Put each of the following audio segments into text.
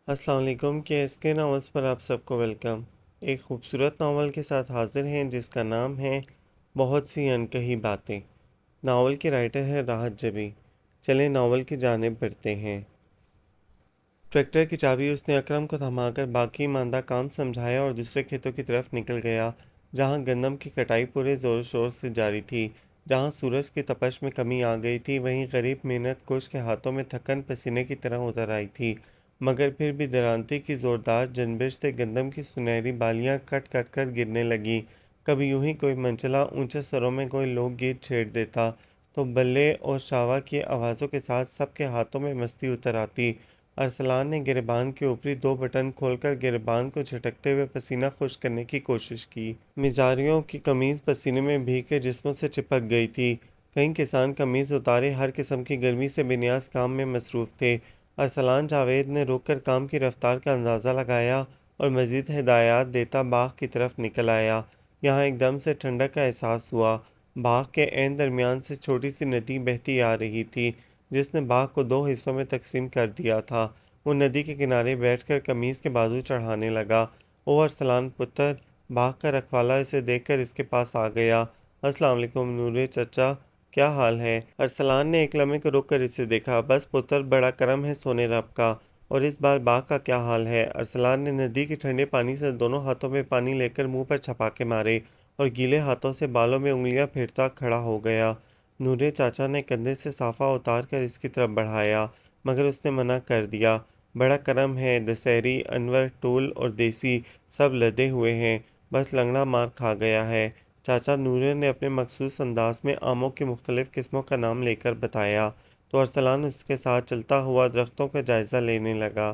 अस्सलाम वालेकुम के नावल्स पर आप सबको वेलकम। एक खूबसूरत नावल के साथ हाजिर हैं जिसका नाम है बहुत सी अनकही बातें। नावल के राइटर है राहत जबी। चलें नावल की जानिब बढ़ते हैं। ट्रैक्टर की चाबी उसने अकरम को थमाकर बाकी मांदा काम समझाया और दूसरे खेतों की तरफ निकल गया जहां गंदम की कटाई पूरे ज़ोर शोर से जारी थी। जहां सूरज की तपश में कमी आ गई थी वहीं गरीब मेहनत कुश के हाथों में थकन पसीने की तरह उतर आई थी। मगर फिर भी दरांती की ज़ोरदार जनबिश से गंदम की सुनहरी बालियां कट कट कर गिरने लगी। कभी यूं ही कोई मंचला ऊंचे स्वरों में कोई लोकगीत छेड़ देता तो बल्ले और शावा की आवाज़ों के साथ सबके हाथों में मस्ती उतर आती। अरसलान ने गिरबान के ऊपरी दो बटन खोलकर गिरबान को झटकते हुए पसीना खुश्क करने की कोशिश की। मिजारियों की कमीज पसीने में भीग के जिस्मों से चिपक गई थी। कई किसान कमीज उतारे हर किस्म की गर्मी से बेनियाज काम में मसरूफ थे। अरसलान जावेद ने रुककर काम की रफ्तार का अंदाज़ा लगाया और मज़ीद हिदायत देता बाग की तरफ निकल आया। यहाँ एकदम से ठंडक का एहसास हुआ। बाग के ऐन दरमियान से छोटी सी नदी बहती आ रही थी जिसने बाग को दो हिस्सों में तकसीम कर दिया था। वो नदी के किनारे बैठकर कमीज के बाजू चढ़ाने लगा। ओ अरसलान पुत्र, बाग का रखवाला इसे देखकर इसके पास आ गया। अस्सलाम वालेकुम नूरे चचा, क्या हाल है? अरसलान ने एक लम्हे को रुक कर इसे देखा। बस पुत्र, बड़ा करम है सोने रब का। और इस बार बाग का क्या हाल है? अरसलान ने नदी के ठंडे पानी से दोनों हाथों में पानी लेकर मुंह पर छपाके मारे और गीले हाथों से बालों में उंगलियां फेरता खड़ा हो गया। नूरे चाचा ने कंधे से साफा उतार कर इसकी तरफ बढ़ाया मगर उसने मना कर दिया। बड़ा करम है, दशहरी, अनवर, टूल और देसी सब लदे हुए हैं, बस लंगड़ा मार खा गया है। चाचा नूरे ने अपने मखसूस अंदाज में आमों की मुख्तलिफ किस्मों का नाम लेकर बताया तो अरसलान उसके साथ चलता हुआ दरख्तों का जायज़ा लेने लगा।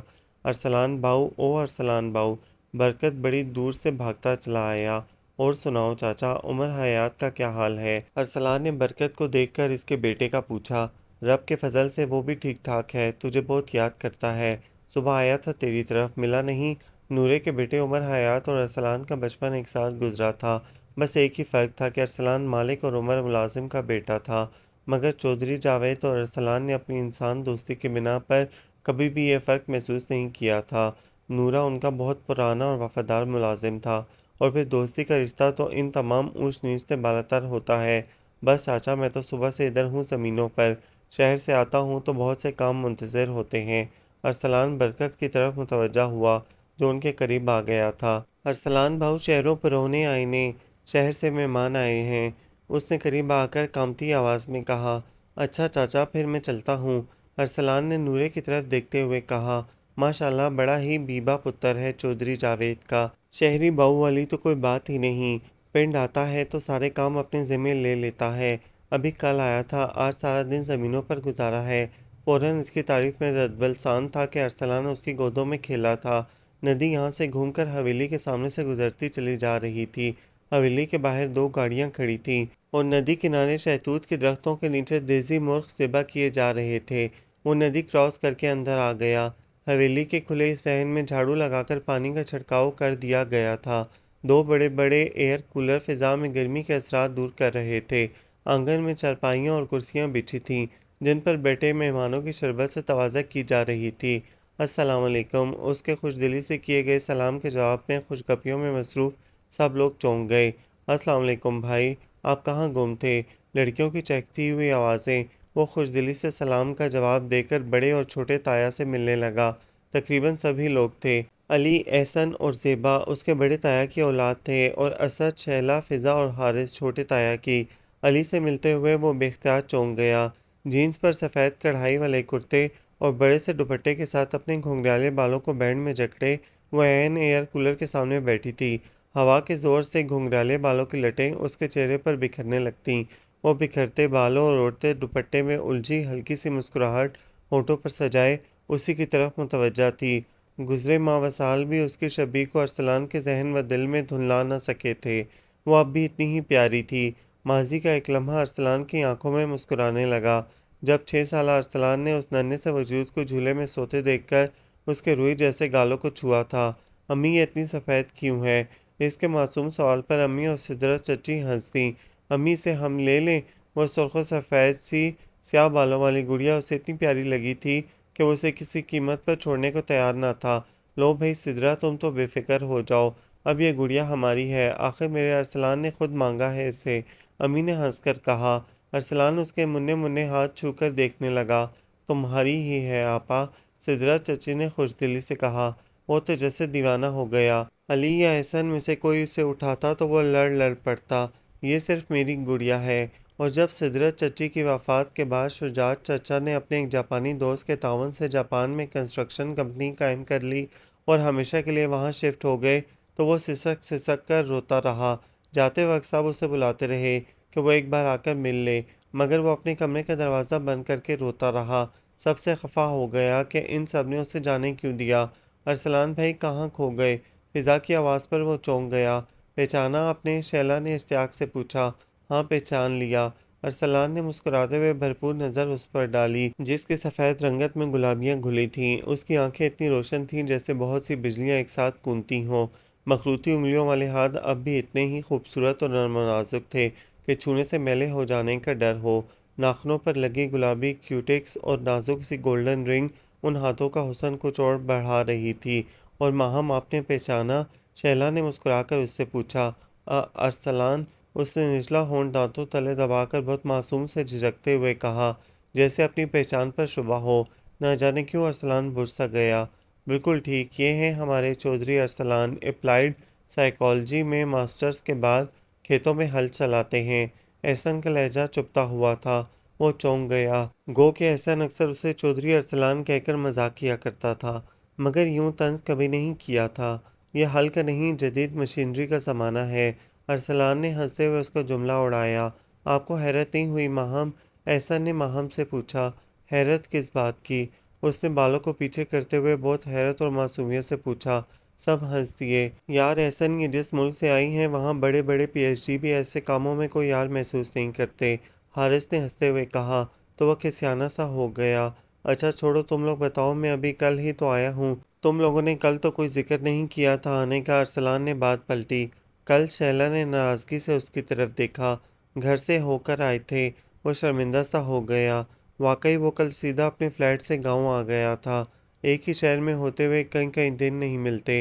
अरसलान बाऊ, ओ अरसलान बाऊ, बरकत बड़ी दूर से भागता चला आया। और सुनाओ चाचा, उमर हयात का क्या हाल है? अरसलान ने बरकत को देखकर इसके बेटे का पूछा। रब के फजल से वो भी ठीक ठाक है, तुझे बहुत याद करता है। सुबह आया था तेरी तरफ, मिला नहीं। नूरे के बेटे उमर हयात और अरसलान का बचपन एक साथ गुजरा था। बस एक ही फ़र्क था कि अरसलान मालिक और उमर मुलाजिम का बेटा था। मगर चौधरी जावेद और अरसलान ने अपनी इंसान दोस्ती की बिना पर कभी भी यह फ़र्क महसूस नहीं किया था। नूरा उनका बहुत पुराना और वफादार मुलाजिम था और फिर दोस्ती का रिश्ता तो इन तमाम ऊंच नीच से बालातर होता है। बस चाचा, मैं तो सुबह से इधर हूँ ज़मीनों पर। शहर से आता हूँ तो बहुत से काम मुंतज़र होते हैं। अरसलान बरकत की तरफ मुतवज्जा हुआ जो उनके करीब आ गया था। अरसलान भाऊ, शहरों पर रोने आए ने, शहर से मेहमान आए हैं। उसने करीब आकर कामती आवाज़ में कहा। अच्छा चाचा, फिर मैं चलता हूँ। अरसलान ने नूरे की तरफ देखते हुए कहा। माशाल्लाह, बड़ा ही बीबा पुत्र है चौधरी जावेद का। शहरी बहू वाली तो कोई बात ही नहीं। पिंड आता है तो सारे काम अपने ज़िम्मे ले लेता है। अभी कल आया था, आज सारा दिन ज़मीनों पर गुजारा है। फ़ौरन इसकी तारीफ में रद्दबलसान था कि अरसलान उसकी गोदों में खेला था। नदी यहाँ से घूमकर हवेली के सामने से गुजरती चली जा रही थी। हवेली के बाहर दो गाड़ियाँ खड़ी थीं और नदी किनारे शहतूत के दरख्तों के नीचे देसी मुर्ग ज़िबा किए जा रहे थे। वो नदी क्रॉस करके अंदर आ गया। हवेली के खुले सहन में झाड़ू लगाकर पानी का छिड़काव कर दिया गया था। दो बड़े बड़े एयर कूलर फिजा में गर्मी के असरात दूर कर रहे थे। आंगन में चारपाइयाँ और कुर्सियाँ बिछी थीं जिन पर बैठे मेहमानों की शरबत से तवाज़ा की जा रही थी। अस्सलाम वालेकुम। उसके खुशदिली से किए गए सलाम के जवाब में खुशगपियों में मसरूफ़ सब लोग चौंक गए। अस्सलाम वालेकुम भाई, आप कहाँ गुम थे? लड़कियों की चहकती हुई आवाज़ें। वो खुशदिली से सलाम का जवाब देकर बड़े और छोटे ताया से मिलने लगा। तकरीबन सभी लोग थे। अली, एहसन और ज़ेबा उसके बड़े ताया की औलाद थे और असद, शैला, फ़िज़ा और हारिस छोटे ताया की। अली से मिलते हुए वो बेख्तियार चौंक गया। जीन्स पर सफ़ेद कढ़ाई वाले कुर्ते और बड़े से दुपट्टे के साथ अपने घुंघराले बालों को बैंड में जकड़े वो ऐन एयर कूलर के सामने बैठी थी। हवा के ज़ोर से घुंघराले बालों की लटें उसके चेहरे पर बिखरने लगतीं। वो बिखरते बालों और उड़ते दुपट्टे में उलझी हल्की सी मुस्कुराहट होठों पर सजाए उसी की तरफ मुतवज्जा थी। गुज़रे माह व साल भी उसकी शबीह को अरसलान के जहन व दिल में धुंधला न सके थे। वो अब भी इतनी ही प्यारी थी। माजी का एक लम्हा अरसलान की आंखों में मुस्कुराने लगा जब 6 साला अरसलान ने उस नन्हे से वजूद को झूले में सोते देखकर उसके रुई जैसे गालों को छुआ था। अम्मी, ये इतनी सफ़ेद क्यों है? इसके मासूम सवाल पर अम्मी और सिदरत चची हंस दी। अम्मी, से हम ले लें? वो सुर्ख सफ़ेद सी स्याह बालों वाली गुड़िया उसे इतनी प्यारी लगी थी कि वो उसे किसी कीमत पर छोड़ने को तैयार न था। लो भाई सिदरा, तुम तो बेफिक्र हो जाओ, अब ये गुड़िया हमारी है, आखिर मेरे अरसलान ने खुद मांगा है इसे। अम्मी ने हंसकर कहा। अरसलान उसके मुन्ने मुन्ने हाथ छूकर देखने लगा। तुम्हारी ही है आपा, सिदरा चची ने खुशदिली से कहा। वो तो जैसे दीवाना हो गया। अली या एहसन में से कोई उसे उठाता तो वो लड़ लड़ पड़ता। ये सिर्फ मेरी गुड़िया है। और जब सिदरत चची की वफ़ात के बाद शुजात चचा ने अपने एक जापानी दोस्त के तावन से जापान में कंस्ट्रक्शन कंपनी कायम कर ली और हमेशा के लिए वहाँ शिफ्ट हो गए, तो वो सिसक सिसक कर रोता रहा। जाते वक्त सब उसे बुलाते रहे कि वो एक बार आकर मिल ले, मगर वो अपने कमरे का दरवाज़ा बंद करके रोता रहा। सबसे खफा हो गया कि इन सब ने उसे जाने क्यों दिया। अरसलान भाई कहाँ खो गए? फिज़ा की आवाज़ पर वो चौंक गया। पहचाना आपने? शैला ने इश्तियाक से पूछा। हाँ, पहचान लिया। अरसलान ने मुस्कुराते हुए भरपूर नज़र उस पर डाली, जिसकी सफ़ेद रंगत में गुलाबियाँ घुली थीं। उसकी आंखें इतनी रोशन थीं जैसे बहुत सी बिजलियाँ एक साथ कूदती हों। मखरूती उंगलियों वाले हाथ अब भी इतने ही खूबसूरत और नर्म और नाजुक थे कि छूने से मैले हो जाने का डर हो। नाखनों पर लगी गुलाबी क्यूटिक्स और नाजुक सी गोल्डन रिंग उन हाथों का हुस्न कुछ और बढ़ा रही थी। और माहम, आपने पहचाना? शैला ने मुस्कुराकर उससे पूछा। अरसलान, उसने निचला होंठ दांतों तले दबाकर बहुत मासूम से झिझकते हुए कहा, जैसे अपनी पहचान पर शुबा हो। न जाने क्यों अरसलान बुझ सा गया। बिल्कुल ठीक, ये हैं हमारे चौधरी अरसलान, अप्लाइड साइकोलॉजी में मास्टर्स के बाद खेतों में हल चलाते हैं। एहसन का लहजा चुभता हुआ था। वो चौंक गया। गो के एहसन अक्सर उसे चौधरी अरसलान कहकर मजाक किया करता था, मगर यूं तंज कभी नहीं किया था। यह हल का नहीं, जदीद मशीनरी का ज़माना है। अरसलान ने हंसते हुए उसका जुमला उड़ाया। आपको हैरत नहीं हुई माहम? एहसन ने माहम से पूछा। हैरत किस बात की? उसने बालों को पीछे करते हुए बहुत हैरत और मासूमियत से पूछा। सब हंस दिए। यार एहसन, ये जिस मुल्क से आई हैं वहाँ बड़े बड़े पीएचडी भी ऐसे कामों में कोई यार महसूस नहीं करते। हारिस ने हंसते हुए कहा। तो वह खिसियाना सा हो गया। अच्छा छोड़ो, तुम लोग बताओ, मैं अभी कल ही तो आया हूँ। तुम लोगों ने कल तो कोई जिक्र नहीं किया था आने का। अरसलान ने बात पलटी। कल? शैला ने नाराज़गी से उसकी तरफ देखा। घर से होकर आए थे। वो शर्मिंदा सा हो गया। वाकई वो कल सीधा अपने फ्लैट से गांव आ गया था। एक ही शहर में होते हुए कई कई दिन नहीं मिलते।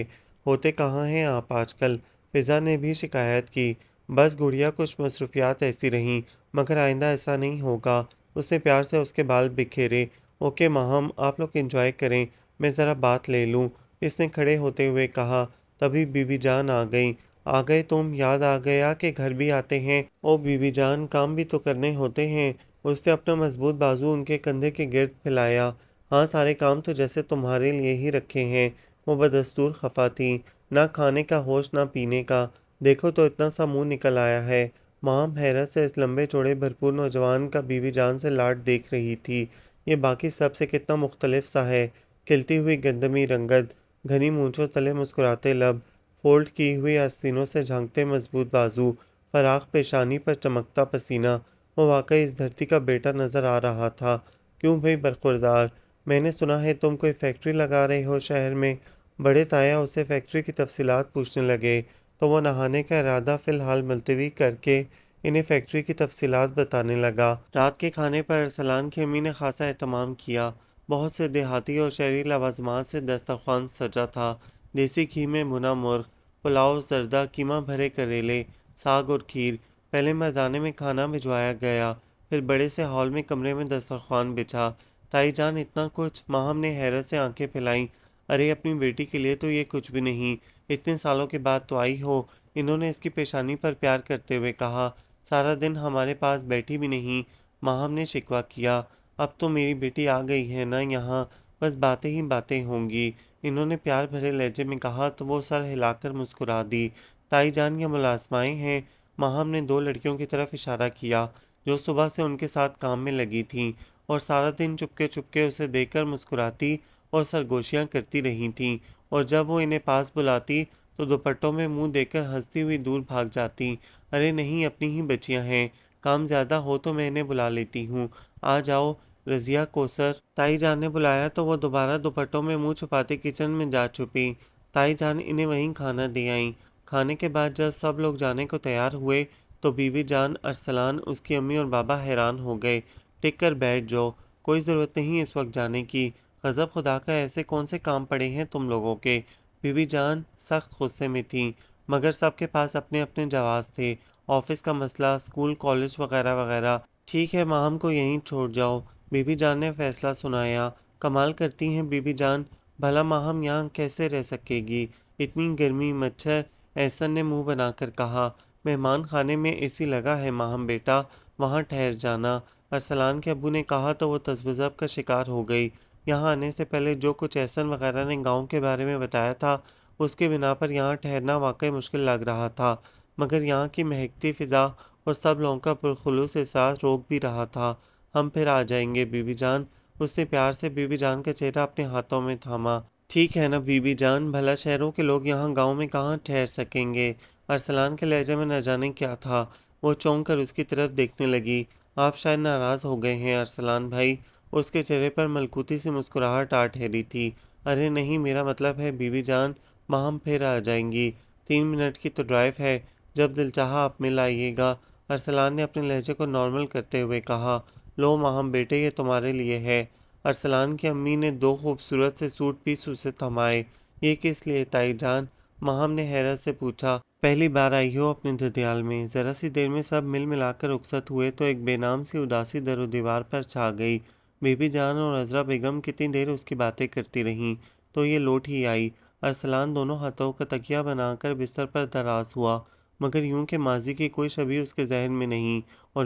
होते कहाँ हैं आप आजकल? फिज़ा ने भी शिकायत की। बस गुड़िया, कुछ मसरूफियात ऐसी रहीं, मगर आइंदा ऐसा नहीं होगा। उसने प्यार से उसके बाल बिखेरे। ओके माहम, आप लोग एंजॉय करें, मैं ज़रा बात ले लूँ, इसने खड़े होते हुए कहा। तभी बीबी जान आ गई। आ गए तुम? याद आ गया कि घर भी आते हैं। ओ बीबी जान, काम भी तो करने होते हैं। उसने अपना मजबूत बाजू उनके कंधे के गिर्द फैलाया। हाँ, सारे काम तो जैसे तुम्हारे लिए ही रखे हैं। वो बदस्तूर खफा थी। ना खाने का होश ना पीने का। देखो तो इतना सा मुंह निकल आया है। माम हैरत से इस लंबे चौड़े भरपूर नौजवान का बीवी जान से लाड देख रही थी। ये बाकी सब से कितना मुख्तलिफ सा है। खिलती हुई गंदमी रंगत, घनी मूंछों तले मुस्कुराते लब, फोल्ड की हुई आस्तीनों से झांकते मजबूत बाजू, फराख पेशानी पर चमकता पसीना। वो वाकई इस धरती का बेटा नजर आ रहा था। क्यों भाई बरखुरदार, मैंने सुना है तुम कोई फैक्ट्री लगा रहे हो शहर में। बड़े ताया उसे फैक्ट्री की तफसीलात पूछने लगे, तो वो नहाने का इरादा फ़िलहाल मुलतवी करके इन्हें फैक्ट्री की तफसीलात बताने लगा। रात के खाने पर अरसलान की अम्मी ने खासा एहतमाम किया। बहुत से देहाती और शहरी लवाजमात से दस्तरखान सजा था। देसी घी में भुना मुर्ग, पुलाव, जर्दा, कीमा भरे करेले, साग और खीर। पहले मर्दाने में खाना भिजवाया गया, फिर बड़े से हॉल में कमरे में दस्तरखान बिछा। ताई जान, इतना कुछ? माहम ने हैरत से आंखें फैलाईं। अरे अपनी बेटी के लिए तो ये कुछ भी नहीं। इतने सालों के बाद तो आई हो। इन्होंने इसकी पेशानी पर प्यार करते हुए कहा। सारा दिन हमारे पास बैठी भी नहीं। माहम ने शिकवा किया। अब तो मेरी बेटी आ गई है ना यहाँ, बस बातें ही बातें होंगी। इन्होंने प्यार भरे लहजे में कहा तो वो सर हिलाकर मुस्कुरा दी। ताई जान, ये मुलाजमाएं हैं। माहम ने दो लड़कियों की तरफ इशारा किया जो सुबह से उनके साथ काम में लगी थीं और सारा दिन चुपके चुपके उसे देखकर मुस्कुराती और सरगोशियां करती रही थीं। और जब वो इन्हें पास बुलाती तो दुपट्टों में मुंह देकर हंसती हुई दूर भाग जाती। अरे नहीं, अपनी ही बच्चियां हैं। काम ज़्यादा हो तो मैं इन्हें बुला लेती हूँ। आ जाओ। रज़िया, कोसर। ताई जान ने बुलाया तो वो दोबारा दुपट्टों में मुंह छुपाते किचन में जा छुपी। ताई जान इन्हें वहीं खाना दे आईं। खाने के बाद जब सब लोग जाने को तैयार हुए तो बीबी जान, अरसलान, उसकी अम्मी और बाबा हैरान हो गए। टिक कर बैठ जाओ, कोई ज़रूरत नहीं इस वक्त जाने की। गजब खुदा का, ऐसे कौन से काम पड़े हैं तुम लोगों के? बीबी जान सख्त गुस्से में थी, मगर सबके पास अपने अपने जवाब थे। ऑफिस का मसला, स्कूल कॉलेज वगैरह वगैरह। ठीक है, माहम को यहीं छोड़ जाओ, बीबी जान ने फैसला सुनाया। कमाल करती हैं बीबी जान, भला माहम यहाँ कैसे रह सकेगी? इतनी गर्मी, मच्छर। एहसन ने मुंह बनाकर कहा। मेहमान खाने में एसी लगा है माहम बेटा, वहाँ ठहर जाना। अरसलान के अब्बू ने कहा तो वो तज़ब्ज़ब का शिकार हो गई। यहाँ आने से पहले जो कुछ एहसन वगैरह ने गांव के बारे में बताया था, उसके बिना पर यहाँ ठहरना वाकई मुश्किल लग रहा था। मगर यहाँ की महकती फ़िज़ा और सब लोगों का पुरखुलूस एहसास रोक भी रहा था। हम फिर आ जाएंगे बीबी जान। उसने प्यार से बीबी जान का चेहरा अपने हाथों में थामा। ठीक है ना बीबी जान, भला शहरों के लोग यहाँ गांव में कहाँ ठहर सकेंगे? अरसलान के लहजे में न जाने क्या था। वो चौंक कर उसकी तरफ देखने लगी। आप शायद नाराज़ हो गए हैं अरसलान भाई। उसके चेहरे पर मलकूती सी मुस्कुराहट आ ठहरी थी। अरे नहीं, मेरा मतलब है बीबी जान, माँ फिर आ जाएंगी। 3 मिनट की तो ड्राइव है, जब दिल चाहा आप मिल आइएगा। अरसलान ने अपने लहजे को नॉर्मल करते हुए कहा। लो माहम बेटे, ये तुम्हारे लिए है। अरसलान की अम्मी ने 2 खूबसूरत से सूट पीस उसे थमाए। ये किस लिए ताई जान? माहम ने हैरत से पूछा। पहली बार आई हो अपने धतियाल में? ज़रा सी देर में सब मिल मिलाकर रुखसत हुए तो एक बेनाम सी उदासी दरो दीवार पर छा गई। बीबी जान और अजरा बेगम कितनी देर उसकी बातें करती रहीं, तो ये लौट ही आई। अरसलान दोनों हाथों का तकिया बनाकर बिस्तर पर दराज हुआ, मगर यूं कि माजी की कोई छवि उसके जहन में नहीं। और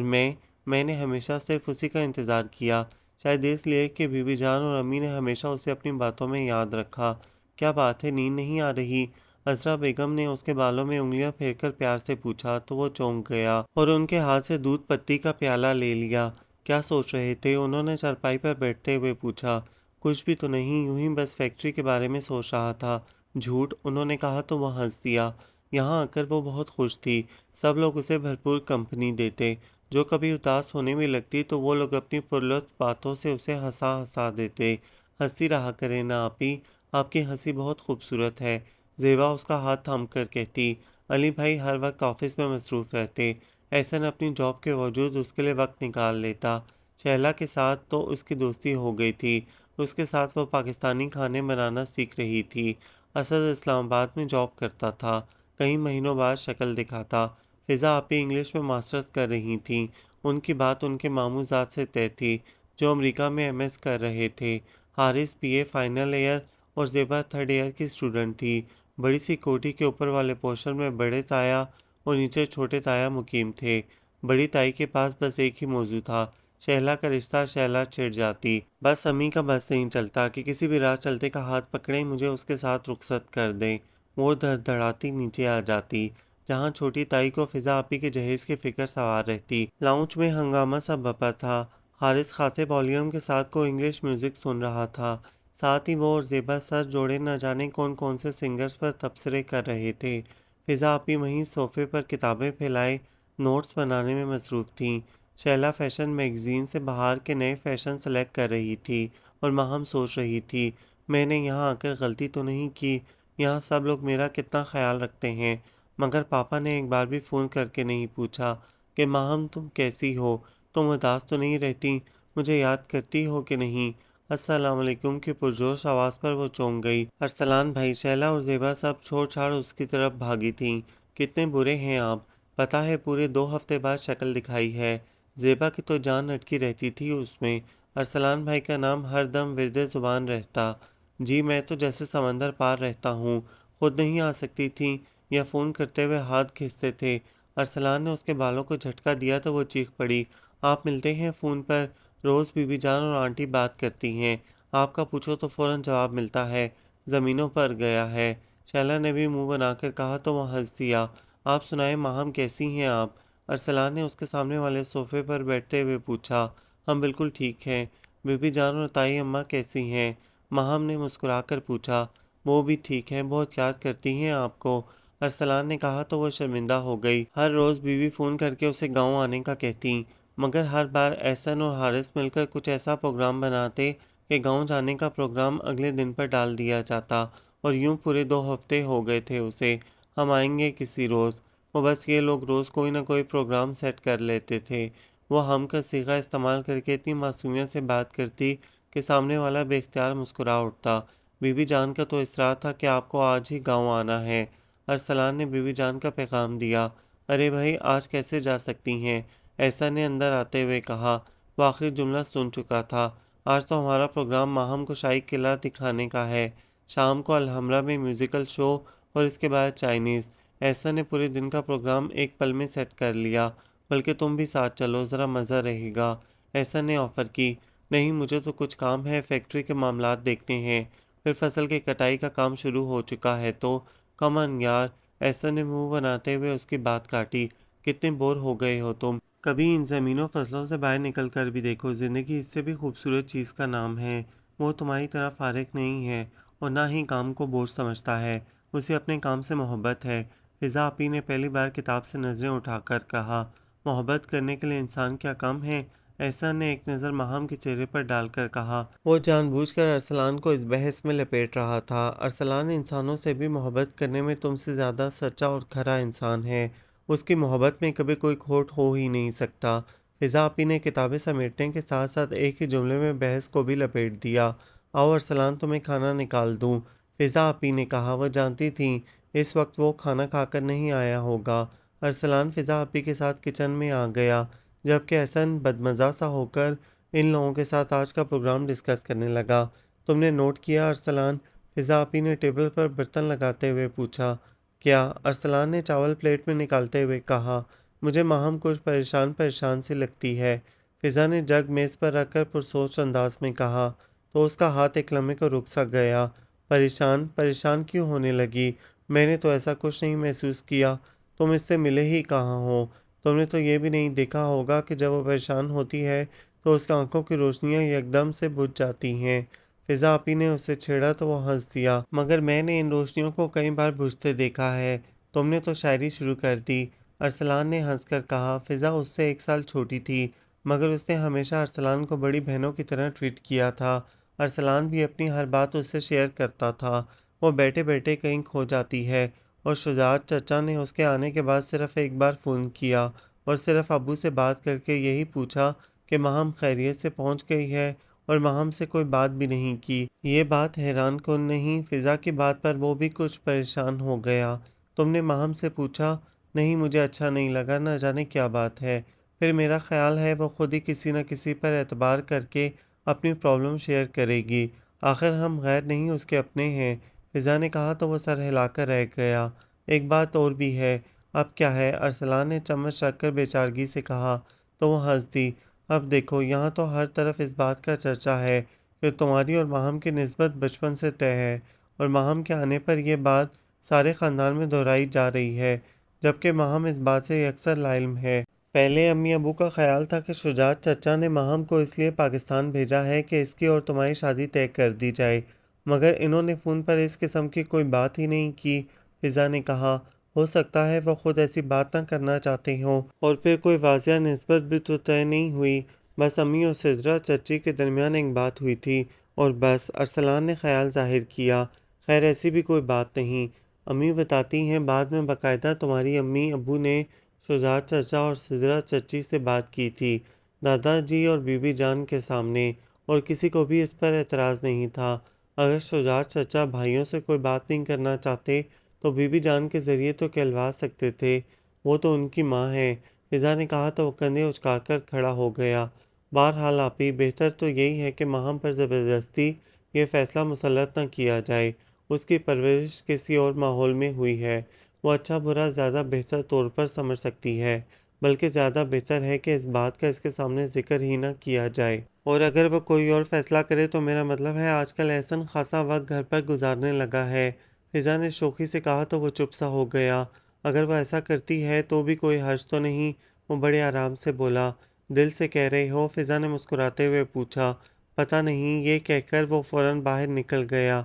मैंने हमेशा सिर्फ उसी का इंतज़ार किया, शायद इसलिए कि बीबी जान और अम्मी ने हमेशा उसे अपनी बातों में याद रखा। क्या बात है, नींद नहीं आ रही? अजरा बेगम ने उसके बालों में उंगलियां फेरकर प्यार से पूछा तो वो चौंक गया और उनके हाथ से दूध पत्ती का प्याला ले लिया। क्या सोच रहे थे? उन्होंने चारपाई पर बैठते हुए पूछा। कुछ भी तो नहीं, यूं ही बस फैक्ट्री के बारे में सोच रहा था। झूठ, उन्होंने कहा तो वह हंस दिया। यहाँ आकर वो बहुत खुश थी। सब लोग उसे भरपूर कंपनी देते। जो कभी उदास होने में लगती तो वो लोग अपनी पुरलुत्फ बातों से उसे हंसा हंसा देते। हंसी रहा करें ना आपी, आपकी हंसी बहुत खूबसूरत है, ज़ेबा उसका हाथ थाम कर कहती। अली भाई हर वक्त ऑफिस में मसरूफ़ रहते। एहसन अपनी जॉब के बावजूद उसके लिए वक्त निकाल लेता। शैला के साथ तो उसकी दोस्ती हो गई थी। उसके साथ वो पाकिस्तानी खाने बनाना सीख रही थी। असद इस्लामाबाद में जॉब करता था। कई महीनों बाद शक्ल दिखाता। फ़िज़ा आपी इंग्लिश में मास्टर्स कर रही थीं। उनकी बात उनके मामूज़ाद से तय थी, जो अमेरिका में एमएस कर रहे थे। हारिस बीए फाइनल ईयर और ज़ेबा थर्ड ईयर की स्टूडेंट थी। बड़ी सी कोठी के ऊपर वाले पोर्शन में बड़े ताया और नीचे छोटे ताया मुकीम थे। बड़ी ताई के पास बस एक ही मौजू था, शैला का रिश्ता। शैला चिढ़ जाती, बस अम्मी का बस नहीं चलता कि किसी भी राह चलते का हाथ पकड़े मुझे उसके साथ रुखसत कर दें। वो धड़धड़ाती नीचे आ जाती, जहाँ छोटी ताई को फ़िज़ा आपी के जहेज़ की फ़िक्र सवार रहती। लाउंज में हंगामा सा बपा था। हारिस खासे वॉल्यूम के साथ को इंग्लिश म्यूज़िक सुन रहा था। साथ ही वो और ज़ेबा सर जोड़े न जाने कौन कौन से सिंगर्स पर तबसरे कर रहे थे। फ़िज़ा आपी वहीं सोफ़े पर किताबें फैलाए नोट्स बनाने में मसरूफ़ थीं। शैला फ़ैशन मैगज़ीन से बाहर के नए फ़ैशन सेलेक्ट कर रही थी और माहम सोच रही थी, मैंने यहाँ आकर गलती तो नहीं की? यहाँ सब लोग मेरा कितना ख्याल रखते हैं। मगर पापा ने एक बार भी फ़ोन करके नहीं पूछा कि माहम तुम कैसी हो, तुम उदास तो नहीं रहती, मुझे याद करती हो कि नहीं? अस्सलाम वालेकुम की पुरजोश आवाज़ पर वो चौंक गई। अरसलान भाई, शैला और ज़ेबा सब छोड़ छाड़ उसकी तरफ भागी थीं। कितने बुरे हैं आप, पता है पूरे 2 हफ्ते बाद शक्ल दिखाई है। ज़ेबा की तो जान अटकी रहती थी उसमें। अरसलान भाई का नाम हर दम विरदे ज़ुबान रहता। जी मैं तो जैसे समंदर पार रहता हूँ। खुद नहीं आ सकती थी या फ़ोन करते हुए हाथ खींचते थे। अरसलान ने उसके बालों को झटका दिया तो वो चीख पड़ी। आप मिलते हैं फ़ोन पर? रोज़ बीबी जान और आंटी बात करती हैं, आपका पूछो तो फ़ौरन जवाब मिलता है। ज़मीनों पर गया है। शैला ने भी मुंह बनाकर कहा तो वह हंस दिया। आप सुनाएं माहम, कैसी हैं आप? अरसलान ने उसके सामने वाले सोफ़े पर बैठते हुए पूछा। हम बिल्कुल ठीक हैं। बीबी जान और ताई अम्मा कैसी हैं? माहम ने मुस्कुराकर पूछा। वो भी ठीक हैं, बहुत याद करती हैं आपको। अरसलान ने कहा तो वो शर्मिंदा हो गई। हर रोज़ बीवी फ़ोन करके उसे गांव आने का कहती, मगर हर बार एहसन और हारिस मिलकर कुछ ऐसा प्रोग्राम बनाते कि गांव जाने का प्रोग्राम अगले दिन पर डाल दिया जाता। और यूं पूरे 2 हफ्ते हो गए थे उसे। हम आएंगे किसी रोज़। वो बस ये लोग रोज़ कोई ना कोई प्रोग्राम सेट कर लेते थे। वो हम का सीगा इस्तेमाल करके इतनी मासूमियत से बात करती कि सामने वाला बेख्तियार मुस्कुरा उठता। बीबी जान का तो इसरार था कि आपको आज ही गांव आना है। अरसलान ने बीबी जान का पैगाम दिया। अरे भाई, आज कैसे जा सकती हैं? ऐसा ने अंदर आते हुए कहा। वो आखिरी जुमला सुन चुका था। आज तो हमारा प्रोग्राम माहम को शाही किला दिखाने का है। शाम को अलहमरा में म्यूजिकल शो और इसके बाद चाइनीज़। ऐसा ने पूरे दिन का प्रोग्राम एक पल में सेट कर लिया। बल्कि तुम भी साथ चलो, ज़रा मज़ा रहेगा। ऐसा ने ऑफ़र की। नहीं, मुझे तो कुछ काम है, फैक्ट्री के मामलात देखने हैं। फिर फसल की कटाई का काम शुरू हो चुका है तो कम ऑन यार। ऐसा ने मुंह बनाते हुए उसकी बात काटी। कितने बोर हो गए हो तुम? कभी इन ज़मीनों फसलों से बाहर निकल कर भी देखो। ज़िंदगी इससे भी खूबसूरत चीज़ का नाम है। वो तुम्हारी तरह फारिग नहीं है और ना ही काम को बोझ समझता है। उसे अपने काम से मोहब्बत है। फिज़ा आपी ने पहली बार किताब से नज़रें उठाकर कहा। मोहब्बत करने के लिए इंसान क्या कम है? एहसन ने एक नज़र माहम के चेहरे पर डालकर कहा। वो जानबूझकर अरसलान को इस बहस में लपेट रहा था। अरसलान इंसानों से भी मोहब्बत करने में तुमसे ज़्यादा सच्चा और खरा इंसान है। उसकी मोहब्बत में कभी कोई खोट हो ही नहीं सकता। फिज़ा आपी ने किताबें समेटने के साथ साथ एक ही जुमले में बहस को भी लपेट दिया। आओ अरसलान, तुम्हें खाना निकाल दूँ। फिज़ा आपी ने कहा। वह जानती थी इस वक्त वो खाना खाकर नहीं आया होगा। अरसलान फ़िज़ा आपी के साथ किचन में आ गया, जबकि एहसन बदमज़ा सा होकर इन लोगों के साथ आज का प्रोग्राम डिस्कस करने लगा। तुमने नोट किया अरसलान? फ़िज़ा आपी ने टेबल पर बर्तन लगाते हुए पूछा। क्या? अरसलान ने चावल प्लेट में निकालते हुए कहा। मुझे माहम कुछ परेशान परेशान सी लगती है। फ़िज़ा ने जग मेज़ पर रखकर पुरसोच अंदाज में कहा, तो उसका हाथ एक लम्हे को रुक सा गया। परेशान परेशान क्यों होने लगी? मैंने तो ऐसा कुछ नहीं महसूस किया। तुम इससे मिले ही कहाँ हो? तुमने तो ये भी नहीं देखा होगा कि जब वो परेशान होती है तो उसकी आंखों की रोशनियां एकदम से बुझ जाती हैं। फिज़ा आपी ने उसे छेड़ा तो वो हंस दिया। मगर मैंने इन रोशनियों को कई बार बुझते देखा है। तुमने तो शायरी शुरू कर दी। अरसलान ने हंसकर कहा। फिज़ा उससे 1 साल छोटी थी, मगर उसने हमेशा अरसलान को बड़ी बहनों की तरह ट्रीट किया था। अरसलान भी अपनी हर बात उससे शेयर करता था। वो बैठे बैठे कहीं खो जाती है और शुजात चचा ने उसके आने के बाद सिर्फ एक बार फ़ोन किया और सिर्फ अब्बू से बात करके यही पूछा कि माहम खैरियत से पहुंच गई है, और माहम से कोई बात भी नहीं की। ये बात हैरान कौन नहीं, फ़िज़ा की बात पर वो भी कुछ परेशान हो गया। तुमने माहम से पूछा? नहीं, मुझे अच्छा नहीं लगा, न जाने क्या बात है। फिर मेरा ख्याल है वो खुद ही किसी न किसी पर एतबार करके अपनी प्रॉब्लम शेयर करेगी। आखिर हम गैर नहीं, उसके अपने हैं। फिज़ा ने कहा तो वो सर हिलाकर रह गया। एक बात और भी है। अब क्या है? अरसलान ने चम्मच रखकर बेचारगी से कहा, तो वो हंस दी। अब देखो, यहाँ तो हर तरफ इस बात का चर्चा है कि तुम्हारी और माहम की निस्बत बचपन से तय है, और माहम के आने पर यह बात सारे ख़ानदान में दोहराई जा रही है, जबकि माहम इस बात से अक्सर लाइल्म है। पहले अम्मी अबू का ख्याल था कि शुजात चचा ने माहम को इसलिए पाकिस्तान भेजा है कि इसकी और तुम्हारी शादी तय कर दी जाए, मगर इन्होंने फ़ोन पर इस किस्म की कोई बात ही नहीं की। फिज़ा ने कहा। हो सकता है वो खुद ऐसी बात ना करना चाहते हों, और फिर कोई वाज़िया निस्बत भी तो तय नहीं हुई। बस अम्मी और सिद्रा चची के दरमियान एक बात हुई थी और बस। अरसलान ने ख्याल जाहिर किया। खैर, ऐसी भी कोई बात नहीं। अम्मी बताती हैं बाद में बाकायदा तुम्हारी अम्मी अबू ने शुजात चचा और सिद्रा चची से बात की थी, दादाजी और बीबी जान के सामने, और किसी को भी इस पर एतराज़ नहीं था। अगर शुजात चचा भाइयों से कोई बात नहीं करना चाहते तो बीबी जान के ज़रिए तो कहलवा सकते थे। वो तो उनकी माँ है। फिज़ा ने कहा तो वो कंधे उचकाकर खड़ा हो गया। बहरहाल आपी, बेहतर तो यही है कि माहम पर ज़बरदस्ती ये फ़ैसला मुसल्लत न किया जाए। उसकी परवरिश किसी और माहौल में हुई है। वो अच्छा बुरा ज़्यादा बेहतर तौर पर समझ सकती है। बल्कि ज़्यादा बेहतर है कि इस बात का इसके सामने ज़िक्र ही ना किया जाए। और अगर वह कोई और फ़ैसला करे तो मेरा मतलब है आजकल एहसन खासा वक्त घर पर गुजारने लगा है। फिज़ा ने शोखी से कहा तो वो चुप सा हो गया। अगर वह ऐसा करती है तो भी कोई हर्ज तो नहीं? वो बड़े आराम से बोला। दिल से कह रहे हो? फिज़ा ने मुस्कुराते हुए पूछा। पता नहीं, ये कहकर वो फ़ौरन बाहर निकल गया।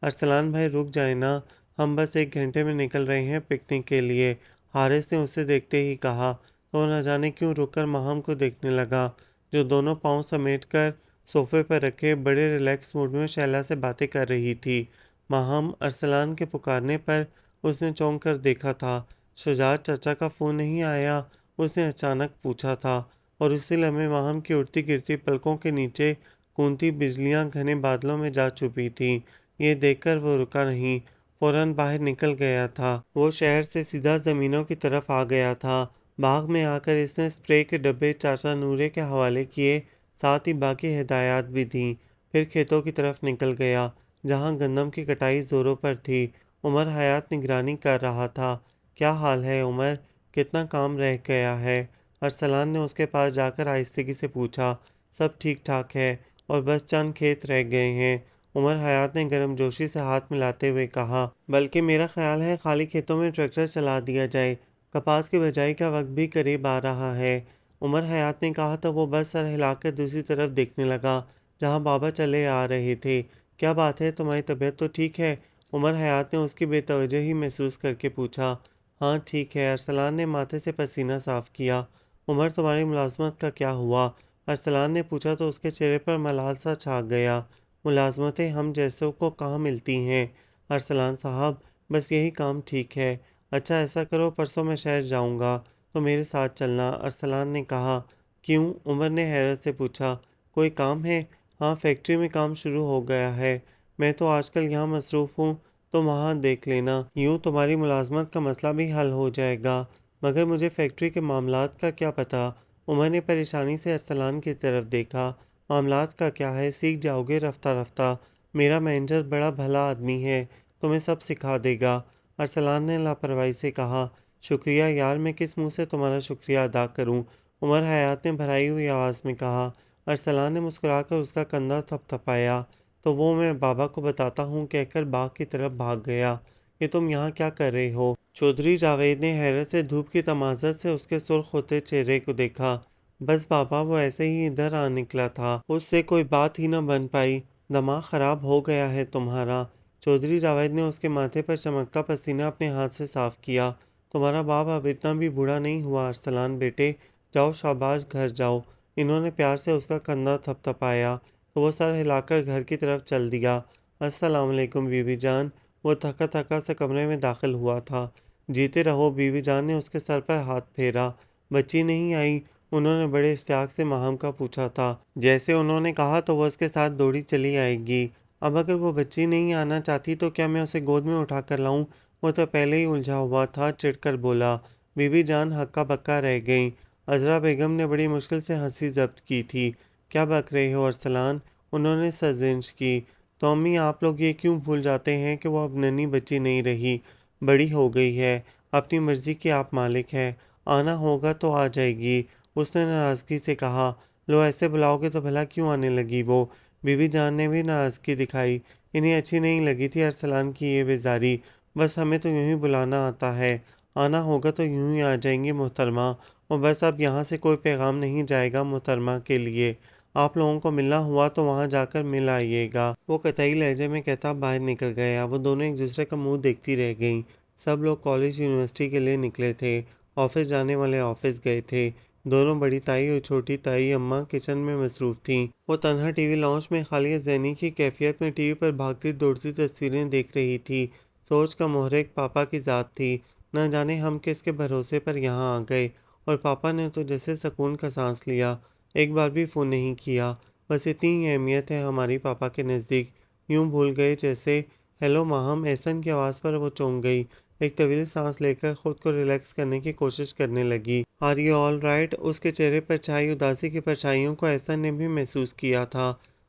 अरसलान भाई, रुक जाए ना, हम बस 1 घंटे में निकल रहे हैं पिकनिक के लिए, हारिस ने उसे देखते ही कहा। तो न जाने क्यों रुककर माहम को देखने लगा, जो दोनों पाँव समेट कर सोफे पर रखे बड़े रिलैक्स मूड में शैला से बातें कर रही थी। माहम, अरसलान के पुकारने पर उसने चौंक कर देखा था। शुजात चाचा का फ़ोन नहीं आया? उसने अचानक पूछा था, और उसी लम्हे माहम की उड़ती गिरती पलकों के नीचे कूदती बिजलियां घने बादलों में जा छुपी थीं। ये देखकर वो रुका नहीं, फौरन बाहर निकल गया था। वो शहर से सीधा ज़मीनों की तरफ आ गया था। बाग में आकर इसने स्प्रे के डब्बे चाचा नूरे के हवाले किए, साथ ही बाकी हिदायत भी दी। फिर खेतों की तरफ निकल गया, जहाँ गंदम की कटाई जोरों पर थी। उमर हयात निगरानी कर रहा था। क्या हाल है उमर, कितना काम रह गया है? अरसलान ने उसके पास जाकर आहिस्तगी से पूछा। सब ठीक ठाक है और बस चंद खेत रह गए हैं, उमर हयात ने गर्मजोशी से हाथ मिलाते हुए कहा। बल्कि मेरा ख्याल है खाली खेतों में ट्रैक्टर चला दिया जाए, कपास की बिजाई का वक्त भी करीब आ रहा है। उमर हयात ने कहा तो वो बस सर हिलाकर दूसरी तरफ देखने लगा, जहाँ बाबा चले आ रहे थे। क्या बात है, तुम्हारी तबीयत तो ठीक है? उमर हयात ने उसकी बेतवजही महसूस करके पूछा। हाँ ठीक है, अरसलान ने माथे से पसीना साफ किया। उमर, तुम्हारी मुलाजमत का क्या हुआ? अरसलान ने पूछा तो उसके चेहरे पर मलाल सा छा गया। मुलाजमतें हम जैसों को कहाँ मिलती हैं अरसलान साहब, बस यही काम ठीक है। अच्छा ऐसा करो, परसों मैं शहर जाऊंगा तो मेरे साथ चलना, अरसलान ने कहा। क्यों? उमर ने हैरत से पूछा। कोई काम है? हाँ, फैक्ट्री में काम शुरू हो गया है। मैं तो आजकल यहाँ मसरूफ़ हूँ, तो वहाँ देख लेना। यूँ तुम्हारी मुलाजमत का मसला भी हल हो जाएगा। मगर मुझे फैक्ट्री के मामलात का क्या पता? उमर ने परेशानी से अरसलान की तरफ देखा। मामलात का क्या है, सीख जाओगे रफ्ता रफ्ता। मेरा मैनेजर बड़ा भला आदमी है, तुम्हें सब सिखा देगा, अरसलान ने लापरवाही से कहा। शुक्रिया यार, मैं किस मुंह से तुम्हारा शुक्रिया अदा करूं? उमर हयात ने भराई हुई आवाज़ में कहा। अरसलान ने मुस्कुराकर उसका कंधा थपथपाया। तो वो मैं बाबा को बताता हूँ कहकर बाग की तरफ भाग गया। ये तुम यहाँ क्या कर रहे हो? चौधरी जावेद ने हैरत से धूप की तमाज़त से उसके सुर्ख होते चेहरे को देखा। बस बाबा, वो ऐसे ही इधर आ निकला था, उससे कोई बात ही न बन पाई। दिमाग खराब हो गया है तुम्हारा। चौधरी जावेद ने उसके माथे पर चमकता पसीना अपने हाथ से साफ किया। तुम्हारा बाप अब इतना भी बूढ़ा नहीं हुआ अरसलान बेटे, जाओ शाबाश घर जाओ। इन्होंने प्यार से उसका कंधा थपथपाया तो वो सर हिलाकर घर की तरफ चल दिया। अस्सलाम वालेकुम बीबी जान, वो थका थका से कमरे में दाखिल हुआ था। जीते रहो, बीबी जान ने उसके सर पर हाथ फेरा। बच्ची नहीं आई? उन्होंने बड़े इश्तियाक से माहम का पूछा था। जैसे उन्होंने कहा तो वो उसके साथ दौड़ी चली आएगी। अब अगर वो बच्ची नहीं आना चाहती तो क्या मैं उसे गोद में उठा कर लाऊं? वो तो पहले ही उलझा हुआ था, चिढ़कर बोला। बीबी जान हक्का बक्का रह गई। अजरा बेगम ने बड़ी मुश्किल से हंसी जब्त की थी। क्या बक रहे हो अरसलान? उन्होंने सरजश की। तो अम्मी, आप लोग ये क्यों भूल जाते हैं कि वो अब नन्ही बच्ची नहीं रही, बड़ी हो गई है, अपनी मर्जी की आप मालिक हैं, आना होगा तो आ जाएगी, उसने नाराज़गी से कहा। लो, ऐसे बुलाओगे तो भला क्यों आने लगी वो? बीबी जान ने भी नाराज़गी दिखाई। इन्हें अच्छी नहीं लगी थी अरसलान की ये बेजारी। बस हमें तो यूं ही बुलाना आता है, आना होगा तो यूं ही आ जाएंगी मोहतरमा। और बस अब यहाँ से कोई पैगाम नहीं जाएगा मोहतरमा के लिए। आप लोगों को मिलना हुआ तो वहाँ जाकर मिल आइएगा। वो कतई लहजे में कहता बाहर निकल गया। वो दोनों एक दूसरे का मुंह देखती रह गईं। सब लोग कॉलेज यूनिवर्सिटी के लिए निकले थे। ऑफिस जाने वाले ऑफिस गए थे। दोनों बड़ी ताई और छोटी ताई अम्मा किचन में मसरूफ़ थीं। वो तन्हा टीवी लॉन्च में खालिया ज़ैनी की कैफियत में टीवी पर भागती दौड़ती तस्वीरें देख रही थी। सोच का मोहरिक पापा की ज़ात थी। न जाने हम किसके भरोसे पर यहाँ आ गए, और पापा ने तो जैसे सुकून का सांस लिया। एक बार भी फ़ोन नहीं किया। बस इतनी ही अहमियत है हमारी पापा के नज़दीक। यूं भूल गए जैसे। हेलो माहम, एहसन की आवाज़ पर वो चौंक गई। एक तवील सांस लेकर खुद को रिलैक्स करने की कोशिश करने लगी। Are you all right? उसके चेहरे पर छाई उदासी की परछाइयों को एहसन ने भी महसूस किया था।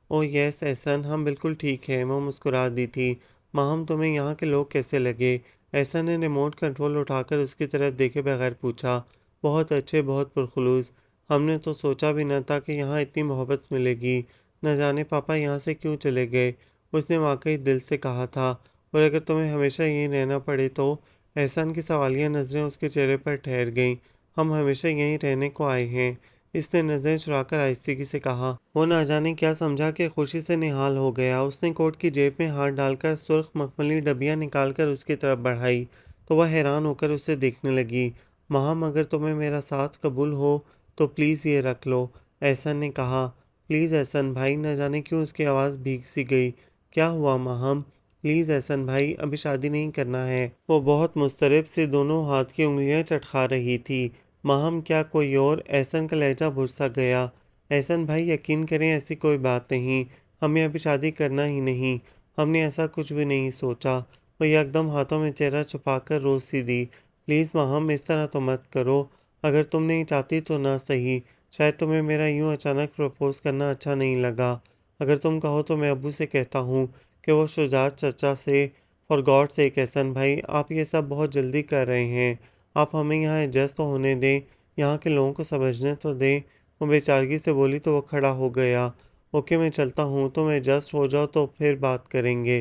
ओह यस एहसन, हम बिल्कुल ठीक हैं, वो मुस्कुरा दी थी। माहम, तुम्हें यहाँ के लोग कैसे लगे? एहसन ने रिमोट कंट्रोल उठाकर उसकी तरफ देखे बगैर पूछा। बहुत अच्छे, बहुत पुरखुलूस। हमने तो सोचा भी न था कि यहाँ इतनी मोहब्बत मिलेगी। न जाने पापा यहाँ से क्यों चले गए? उसने वाकई दिल से कहा था। और अगर तुम्हें हमेशा यहीं रहना पड़े तो? एहसान की सवालिया नज़रें उसके चेहरे पर ठहर गईं। हम हमेशा यहीं रहने को आए हैं, इसने नज़रें चुराकर आहिस्तगी से कहा। वो न जाने क्या समझा कि खुशी से निहाल हो गया। उसने कोट की जेब में हाथ डालकर सुर्ख मखमली डबियाँ निकालकर उसकी तरफ बढ़ाई तो वह हैरान होकर उसे देखने लगी। माहम, अगर तुम्हें मेरा साथ कबूल हो तो प्लीज़ ये रख लो, एहसन ने कहा। प्लीज़ एहसन भाई, न जाने क्यों उसकी आवाज़ भीग सी गई। क्या हुआ माहम? प्लीज़ एहसन भाई, अभी शादी नहीं करना है। वो बहुत मुस्तरब से दोनों हाथ की उंगलियां चटखा रही थी। माहम क्या कोई और? एहसन का लहजा बुझ सा गया। एहसन भाई यकीन करें ऐसी कोई बात नहीं, हमें अभी शादी करना ही नहीं, हमने ऐसा कुछ भी नहीं सोचा। वो एकदम हाथों में चेहरा छुपाकर रो सी दी। प्लीज़ माहम इस तरह तो मत करो, अगर तुम नहीं चाहती तो ना सही, शायद तुम्हें मेरा यूं अचानक प्रपोज करना अच्छा नहीं लगा। अगर तुम कहो तो मैं अब्बू से कहता हूँ कि वो शुजात चचा से। फॉर गॉड सेक एहसन भाई, आप ये सब बहुत जल्दी कर रहे हैं, आप हमें यहाँ एडजस्ट तो होने दें, यहाँ के लोगों को समझने तो दें। वो बेचारगी से बोली तो वो खड़ा हो गया। ओके मैं चलता हूँ, तुम एडजस्ट हो जाओ तो फिर बात करेंगे।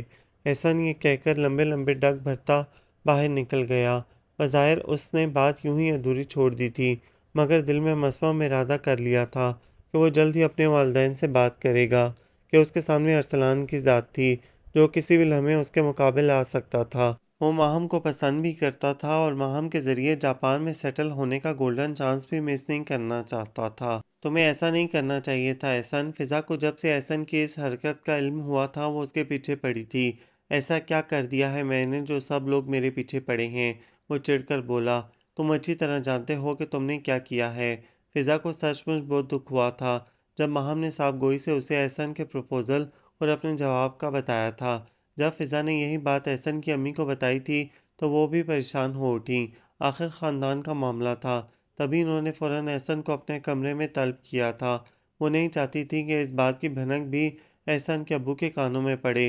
एहसन ये कहकर लंबे लंबे डग भरता बाहर निकल गया। बज़ाहिर उसने बात यूं ही अधूरी छोड़ दी थी, मगर दिल में मसमा में इरादा कर लिया था कि वो जल्द ही अपने वालिदैन से बात करेगा, कि उसके सामने अरसलान की ज़ात थी जो किसी भी लम्हे उसके मुकाबले आ सकता था। वो माहम को पसंद भी करता था और माहम के ज़रिए जापान में सेटल होने का गोल्डन चांस भी मिस नहीं करना चाहता था। तुम्हें ऐसा नहीं करना चाहिए था एहसन। फ़िज़ा को जब से एहसन की इस हरकत का इल्म हुआ था वो उसके पीछे पड़ी थी। ऐसा क्या कर दिया है मैंने जो सब लोग मेरे पीछे पड़े हैं? वो चिढ़कर बोला। तुम अच्छी तरह जानते हो कि तुमने क्या किया है। फ़िज़ा को सचमुच बहुत दुख हुआ था जब माहम ने साफ गोई से उसे एहसन के प्रपोज़ल और अपने जवाब का बताया था। जब फ़िज़ा ने यही बात एहसन की अम्मी को बताई थी तो वो भी परेशान हो उठी। आखिर ख़ानदान का मामला था, तभी उन्होंने फ़ौरन एहसन को अपने कमरे में तलब किया था। वो नहीं चाहती थी कि इस बात की भनक भी एहसन के अब्बू के कानों में पड़े।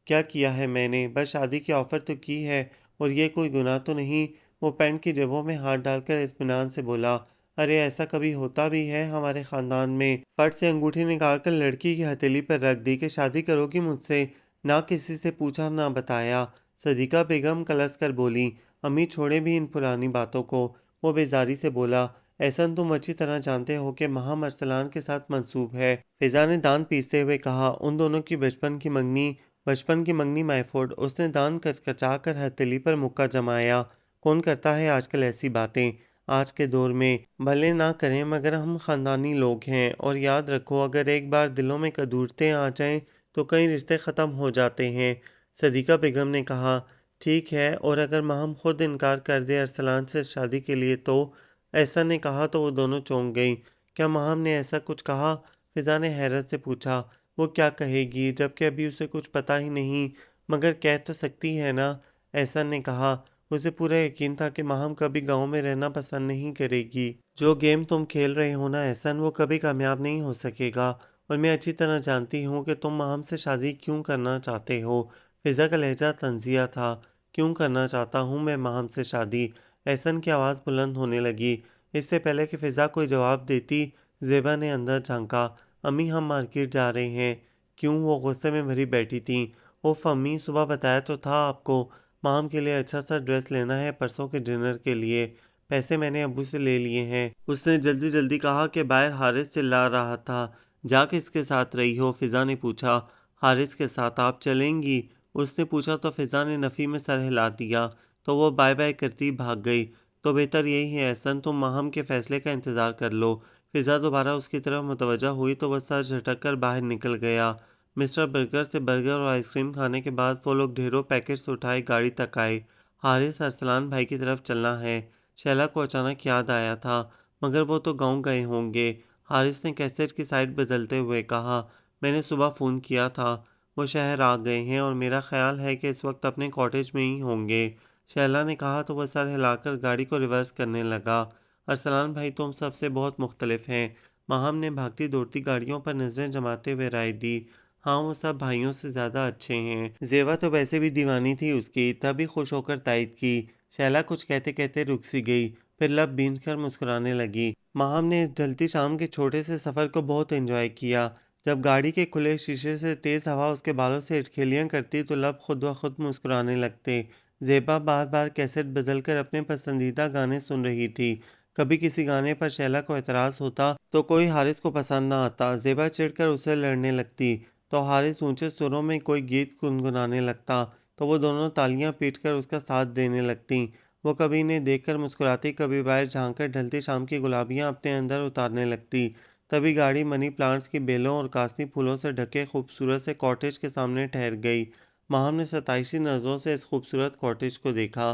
क्या किया है मैंने? बस शादी की ऑफ़र तो की है और ये कोई गुनाह तो नहीं। वो पैंट की जेबों में हाथ डालकर इत्मीनान से बोला। अरे ऐसा कभी होता भी है हमारे ख़ानदान में? फट से अंगूठी निकालकर लड़की की हथेली पर रख दी कि शादी करोगी मुझसे? ना किसी से पूछा ना बताया। सदीका बेगम कलस कर बोली। अम्मी छोड़े भी इन पुरानी बातों को। वो बेजारी से बोला। एहसन तुम अच्छी तरह जानते हो कि महाम अरसलान के साथ मंसूब है। फिजा ने दांत पीसते हुए कहा। उन दोनों की बचपन की मंगनी मायफोर्ड। उसने दांत कचकचा कर हथेली पर मुक्का जमाया। कौन करता है आजकल ऐसी बातें? आज के दौर में भले ना करें मगर हम खानदानी लोग हैं, और याद रखो अगर एक बार दिलों में कदूरतें आ जाएं तो कई रिश्ते ख़त्म हो जाते हैं। सदीका बेगम ने कहा। ठीक है, और अगर माहम खुद इनकार कर दे अरसलान से शादी के लिए तो? ऐसा ने कहा तो वो दोनों चौंक गईं। क्या माहम ने ऐसा कुछ कहा? फिजा ने हैरत से पूछा। वो क्या कहेगी जबकि अभी उसे कुछ पता ही नहीं, मगर कह तो सकती है ना? ऐसा ने कहा। उसे पूरा यकीन था कि माहम कभी गांव में रहना पसंद नहीं करेगी। जो गेम तुम खेल रहे हो ना एहसन, वो कभी कामयाब नहीं हो सकेगा, और मैं अच्छी तरह जानती हूँ कि तुम माहम से शादी क्यों करना चाहते हो। फिजा का लहजा तंजिया था। क्यों करना चाहता हूँ मैं माहम से शादी? एहसन की आवाज़ बुलंद होने लगी। इससे पहले कि फिजा कोई जवाब देती, ज़ेबा ने अंदर झांका। अम्मी हम मार्केट जा रहे हैं। क्यों? वो गुस्से में भरी बैठी थी। ओफ अम्मी, सुबह बताया तो था आपको, माम के लिए अच्छा सा ड्रेस लेना है परसों के डिनर के लिए। पैसे मैंने अब्बू से ले लिए हैं। उसने जल्दी जल्दी कहा कि बाहर हारिस चिल्ला रहा था। जा किसके साथ रही हो? फिजा ने पूछा। हारिस के साथ। आप चलेंगी? उसने पूछा तो फिजा ने नफ़ी में सर हिला दिया, तो वो बाय बाय करती भाग गई। तो बेहतर यही है एहसन, तुम माहम के फैसले का इंतज़ार कर लो। फिजा दोबारा उसकी तरफ मुतवज्जा हुई तो वह सर झटक कर बाहर निकल गया। मिस्टर बर्गर से बर्गर और आइसक्रीम खाने के बाद वो लोग ढेरों पैकेट्स उठाए गाड़ी तक आए। हारिस अरसलान भाई की तरफ चलना है। शैला को अचानक याद आया था, मगर वो तो गांव गए होंगे। हारिस ने कैसेट की साइड बदलते हुए कहा। मैंने सुबह फ़ोन किया था, वो शहर आ गए हैं और मेरा ख्याल है कि इस वक्त अपने कॉटेज में ही होंगे। शैला ने कहा तो वह सर हिलाकर गाड़ी को रिवर्स करने लगा। अरसलान भाई तुम सबसे बहुत मुख्तलिफ हैं। माहम ने भागती दौड़ती गाड़ियों पर नज़रें जमाते हुए राय दी। हाँ वो सब भाइयों से ज़्यादा अच्छे हैं। जेवा तो वैसे भी दीवानी थी उसकी, तभी खुश होकर तायद की। शैला कुछ कहते कहते रुक सी गई, फिर लब बींच कर मुस्कुराने लगी। माहम ने इस ढलती शाम के छोटे से सफ़र को बहुत एंजॉय किया। जब गाड़ी के खुले शीशे से तेज़ हवा उसके बालों से इटखेलियाँ करती तो लब खुद ब खुद मुस्कुराने लगते। ज़ेबा बार बार कैसेट बदलकर अपने पसंदीदा गाने सुन रही थी। कभी किसी गाने पर शैला को एतराज़ होता तो कोई हारिस को पसंद ना आता। ज़ेबा चिढ़कर उसे लड़ने लगती तो हारिस ऊंचे सुरों में कोई गीत गुनगुनाने लगता, तो वो दोनों तालियां पीटकर उसका साथ देने लगती। वो कभी इन्हें देखकर मुस्कुराती, कभी बाहर झांककर ढलती शाम की गुलाबियां अपने अंदर उतारने लगती। तभी गाड़ी मनी प्लांट्स की बेलों और कासनी फूलों से ढके खूबसूरत से कॉटेज के सामने ठहर गई। माहम ने सताइशी नज़रों से इस खूबसूरत कॉटेज को देखा।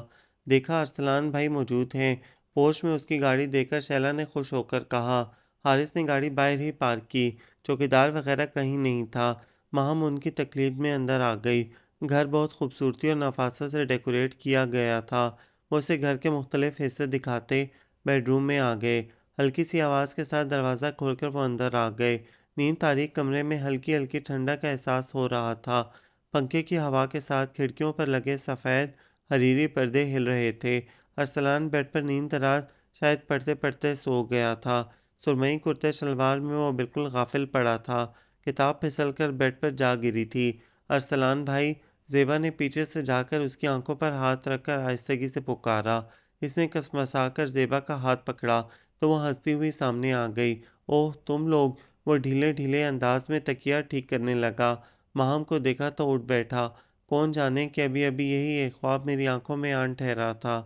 अरसलान भाई मौजूद हैं। पोर्च में उसकी गाड़ी देखकर शैला ने खुश होकर कहा। हारिस ने गाड़ी बाहर ही पार्क की। चौकीदार वगैरह कहीं नहीं था। माहम उनकी तकलीफ में अंदर आ गई। घर बहुत खूबसूरती और नफासत से डेकोरेट किया गया था। वो उसे घर के मुख्तलिफ हिस्से दिखाते बेडरूम में आ गए। हल्की सी आवाज़ के साथ दरवाज़ा खोलकर वो अंदर आ गए। नींद तारीक कमरे में हल्की हल्की ठंडक का एहसास हो रहा था। पंखे की हवा के साथ खिड़कियों पर लगे सफ़ेद हरीरी पर्दे हिल रहे थे। अरसलान बेड पर नींद दराज शायद पढ़ते पढ़ते सो गया था। सुरमई कुर्ते शलवार में वो बिल्कुल गाफिल पड़ा था। किताब फिसलकर बेड पर जा गिरी थी। अरसलान भाई, ज़ेबा ने पीछे से जाकर उसकी आंखों पर हाथ रखकर आहिस्तगी से पुकारा। इसने कसमसाकर ज़ेबा का हाथ पकड़ा तो वह हंसती हुई सामने आ गई। ओह तुम लोग! वो ढीले ढीले अंदाज में तकिया ठीक करने लगा। माहम को देखा तो उठ बैठा। कौन जाने कि अभी अभी यही एक ख्वाब मेरी आंखों में आन ठहरा था।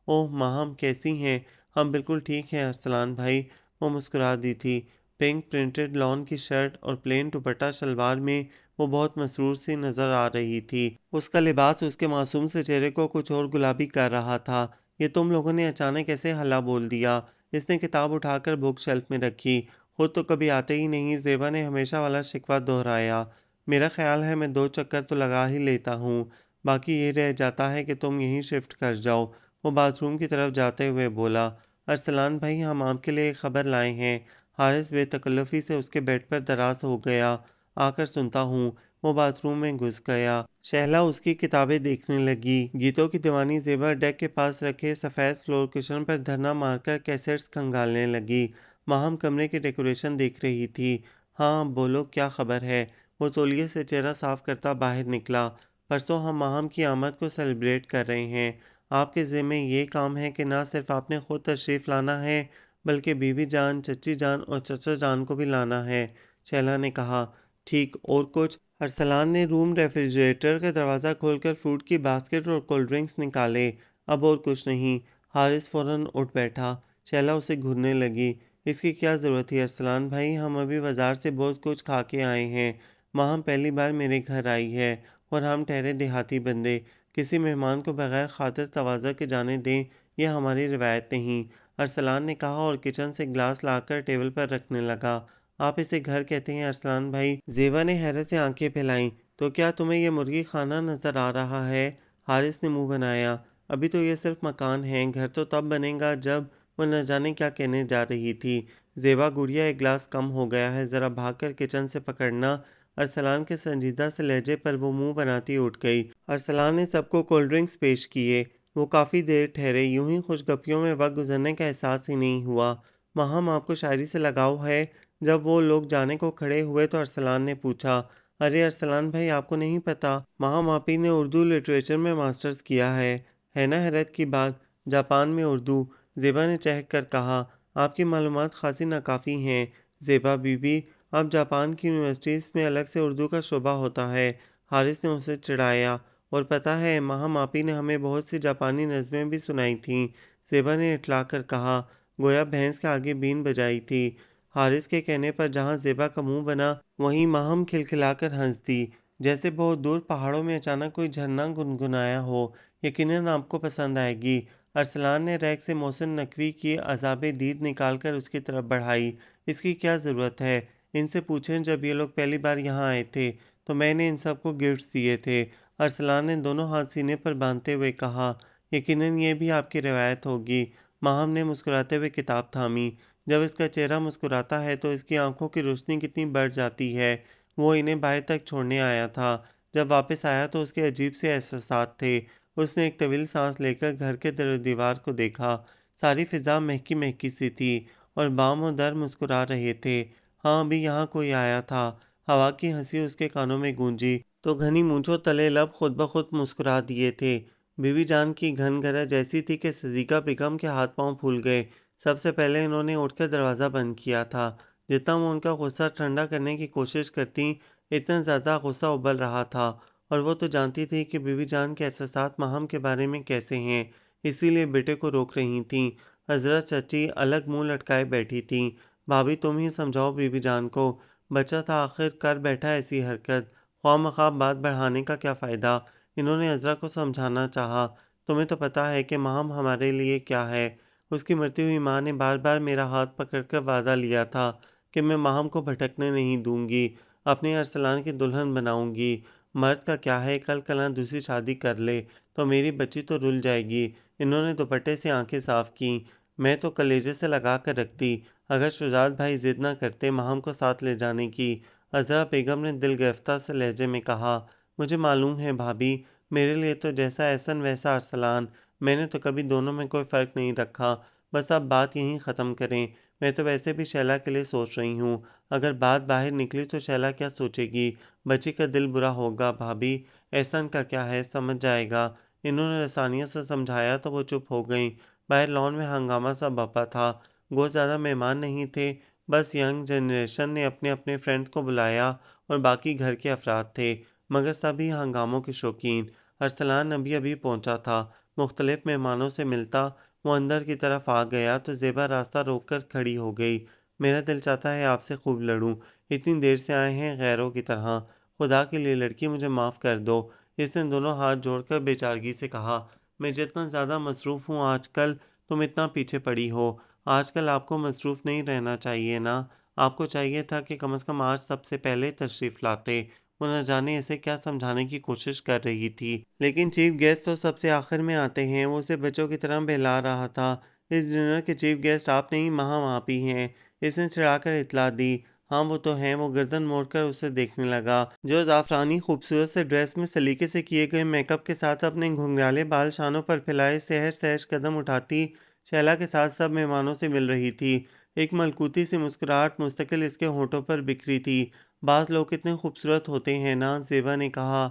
ओह माहम, कैसी हैं? हम बिल्कुल ठीक हैं अरसलान भाई। वो मुस्कुरा दी थी। पिंक प्रिंटेड लॉन की शर्ट और प्लेन दुपट्टा शलवार में वो बहुत मसरूर सी नजर आ रही थी। उसका लिबास उसके मासूम से चेहरे को कुछ और गुलाबी कर रहा था। ये तुम लोगों ने अचानक ऐसे हल्ला बोल दिया? इसने किताब उठाकर बुक शेल्फ में रखी। खुद तो कभी आते ही नहीं, ज़ेबा ने हमेशा वाला शिकवा दोहराया। मेरा ख्याल है मैं 2 चक्कर तो लगा ही लेता हूँ। बाकी ये रह जाता है कि तुम यहीं शिफ्ट कर जाओ। वो बाथरूम की तरफ जाते हुए बोला। अरसलान भाई, हम आपके लिए एक खबर लाए हैं। हारिस बेतकल्लुफ़ी से उसके बेड पर दराज हो गया। आकर सुनता हूँ। वो बाथरूम में घुस गया। शहला उसकी किताबें देखने लगी। गीतों की दीवानी ज़ेबा डेक के पास रखे सफ़ेद फ्लोर कुशन पर धरना मारकर कैसेट्स खंगालने लगी। माहम कमरे की डेकोरेशन देख रही थी। हाँ बोलो, क्या खबर है? वो तौलिए से चेहरा साफ करता बाहर निकला। परसों हम माहम की आमद को सेलिब्रेट कर रहे हैं। आपके ज़िम्मे ये काम है कि ना सिर्फ आपने खुद तशरीफ़ लाना है, बल्कि बीबी जान, चच्ची जान और चचा जान को भी लाना है। शैला ने कहा। ठीक, और कुछ? अरसलान ने रूम रेफ्रिजरेटर का दरवाज़ा खोलकर फ्रूट की बास्केट और कोल्ड ड्रिंक्स निकाले। अब और कुछ नहीं। हारिस फ़ौरन उठ बैठा। शैला उसे घूरने लगी। इसकी क्या ज़रूरत थी अरसलान भाई? हम अभी बाज़ार से बहुत कुछ खा के आए हैं। माँ हम पहली बार मेरे घर आई है और हम ठहरे देहाती बंदे। किसी मेहमान को बगैर खातिर तवाज़ा के जाने दें, यह हमारी रिवायत नहीं। अरसलान ने कहा और किचन से गिलास लाकर टेबल पर रखने लगा। आप इसे घर कहते हैं अरसलान भाई? ज़ेबा ने हैरत से आंखें फैलाईं। तो क्या तुम्हें यह मुर्गी खाना नज़र आ रहा है? हारिस ने मुंह बनाया। अभी तो यह सिर्फ मकान है, घर तो तब बनेगा जब। वो न जाने क्या कहने जा रही थी। ज़ेबा, गुड़िया एक गिलास कम हो गया है, ज़रा भागकर किचन से पकड़ना। अरसलान के संजीदा से लहजे पर वो मुंह बनाती उठ गई। अरसलान ने सबको कोल्ड ड्रिंक्स पेश किए। वो काफ़ी देर ठहरे। यूं ही खुशगपियों में वक्त गुजरने का एहसास ही नहीं हुआ। माहम, आपको शायरी से लगाव है? जब वो लोग जाने को खड़े हुए तो अरसलान ने पूछा। अरे अरसलान भाई, आपको नहीं पता? माहम, आप ही ने उर्दू लिटरेचर में मास्टर्स किया है ना? हैरत की बात, जापान में उर्दू। ज़ेबा ने चहक कर कहा। आपकी मालूमात खासी नाकाफ़ी हैं ज़ेबा बीबी। अब जापान की यूनिवर्सिटीज़ में अलग से उर्दू का शोबा होता है। हारिस ने उसे चिढ़ाया। और पता है, माहम आपी ने हमें बहुत सी जापानी नज़में भी सुनाई थीं। ज़ेबा ने इठला कर कहा, गोया भैंस के आगे बीन बजाई थी। हारिस के कहने पर जहाँ ज़ेबा का मुंह बना, वहीं माहम खिलखिलाकर हंस दी, जैसे बहुत दूर पहाड़ों में अचानक कोई झरना गुनगुनाया हो। यकीनन आपको पसंद आएगी। अरसलान ने रैक से मोहसिन नकवी की अज़ाबे दीद निकालकर उसकी तरफ बढ़ाई। इसकी क्या ज़रूरत है? इनसे पूछें, जब ये लोग पहली बार यहाँ आए थे तो मैंने इन सबको गिफ्ट्स दिए थे। अरसलान ने दोनों हाथ सीने पर बांधते हुए कहा। यकीनन ये भी आपकी रिवायत होगी। माहम ने मुस्कुराते हुए किताब थामी। जब इसका चेहरा मुस्कुराता है तो इसकी आंखों की रोशनी कितनी बढ़ जाती है। वो इन्हें बाहर तक छोड़ने आया था। जब वापस आया तो उसके अजीब से एहसासात थे। उसने एक तवील सांस लेकर घर के दर दीवार को देखा। सारी फिजा महकी महकी सी थी और बाम और दर मुस्कुरा रहे थे। हाँ, अभी यहाँ कोई आया था। हवा की हंसी उसके कानों में गूंजी तो घनी मूंछों तले लब खुद ब खुद मुस्कुरा दिए थे। बीवी जान की घन गरज ऐसी थी कि सदीका बेगम के हाथ पांव फूल गए। सबसे पहले इन्होंने उठकर दरवाज़ा बंद किया था। जितना वो उनका गुस्सा ठंडा करने की कोशिश करती, इतना ज़्यादा गुस्सा उबल रहा था। और वो तो जानती थी कि बीवी जान के एहसासात माहम के बारे में कैसे हैं, इसीलिए बेटे को रोक रही थीं। हजरत चची अलग मुंह लटकाए बैठी थीं। भाभी, तुम ही समझाओ बीवी जान को। बच्चा था आखिर, कर बैठा ऐसी हरकत। ख्वाह बात बढ़ाने का क्या फ़ायदा? इन्होंने अज़रा को समझाना चाहा। तुम्हें तो पता है कि माहम हमारे लिए क्या है। उसकी मरती हुई माँ ने बार बार मेरा हाथ पकड़कर वादा लिया था कि मैं माहम को भटकने नहीं दूंगी, अपने अरसलान की दुल्हन बनाऊंगी। मर्द का क्या है, कल कल दूसरी शादी कर ले तो मेरी बच्ची तो रुल जाएगी। इन्होंने दुपट्टे से आंखें साफ की। मैं तो कलेजे से लगा कर रखती अगर शुजात भाई जिद ना करते माहम को साथ ले जाने की। अजरा बेगम ने दिल गिरफ्तार से लहजे में कहा, मुझे मालूम है भाभी, मेरे लिए तो जैसा एहसन वैसा अरसलान। मैंने तो कभी दोनों में कोई फ़र्क नहीं रखा। बस अब बात यहीं ख़त्म करें। मैं तो वैसे भी शैला के लिए सोच रही हूँ। अगर बात बाहर निकली तो शैला क्या सोचेगी? बच्ची का दिल बुरा होगा भाभी। एहसन का क्या है, समझ जाएगा। इन्होंने रसानिया से समझाया तो वो चुप हो गई। बाहर लॉन में हंगामा सा बपा था। बहुत ज़्यादा मेहमान नहीं थे। बस यंग जनरेशन ने अपने अपने फ्रेंड्स को बुलाया और बाकी घर के अफराद थे, मगर सभी हंगामों के शौकीन। अरसलान अभी अभी पहुंचा था। मुख्तलिफ मेहमानों से मिलता वो अंदर की तरफ आ गया तो ज़ेबा रास्ता रोककर खड़ी हो गई। मेरा दिल चाहता है आपसे खूब लड़ूं। इतनी देर से आए हैं गैरों की तरह। खुदा के लिए लड़की, मुझे माफ़ कर दो। इसने दोनों हाथ जोड़कर बेचारगी से कहा, मैं जितना ज़्यादा मसरूफ़ हूँ आजकल, तुम इतना पीछे पड़ी हो। आजकल आपको मसरूफ़ नहीं रहना चाहिए ना। आपको चाहिए था कि कम से कम आज सबसे पहले तशरीफ़ लाते। वो न जाने इसे क्या समझाने की कोशिश कर रही थी, लेकिन चीफ गेस्ट तो सबसे आखिर में आते हैं। वो उसे बच्चों की तरह बहला रहा था। इस डिनर के चीफ गेस्ट आप नहीं, महाम आप ही हैं। इसने चिढ़ाकर इतला दी। हाँ वो तो हैं। वो गर्दन मोड़कर उसे देखने लगा, जो जाफरानी खूबसूरत से ड्रेस में सलीके से किए गए मेकअप के साथ अपने घुंघराले बाल शानों पर फैलाए सहज सहज कदम उठाती शैला के साथ सब मेहमानों से मिल रही थी। एक मलकूती सी मुस्कुराहट मुस्तकिल इसके होठों पर बिखरी थी। बाज़ लोग कितने खूबसूरत होते हैं ना, ज़ेबा ने कहा।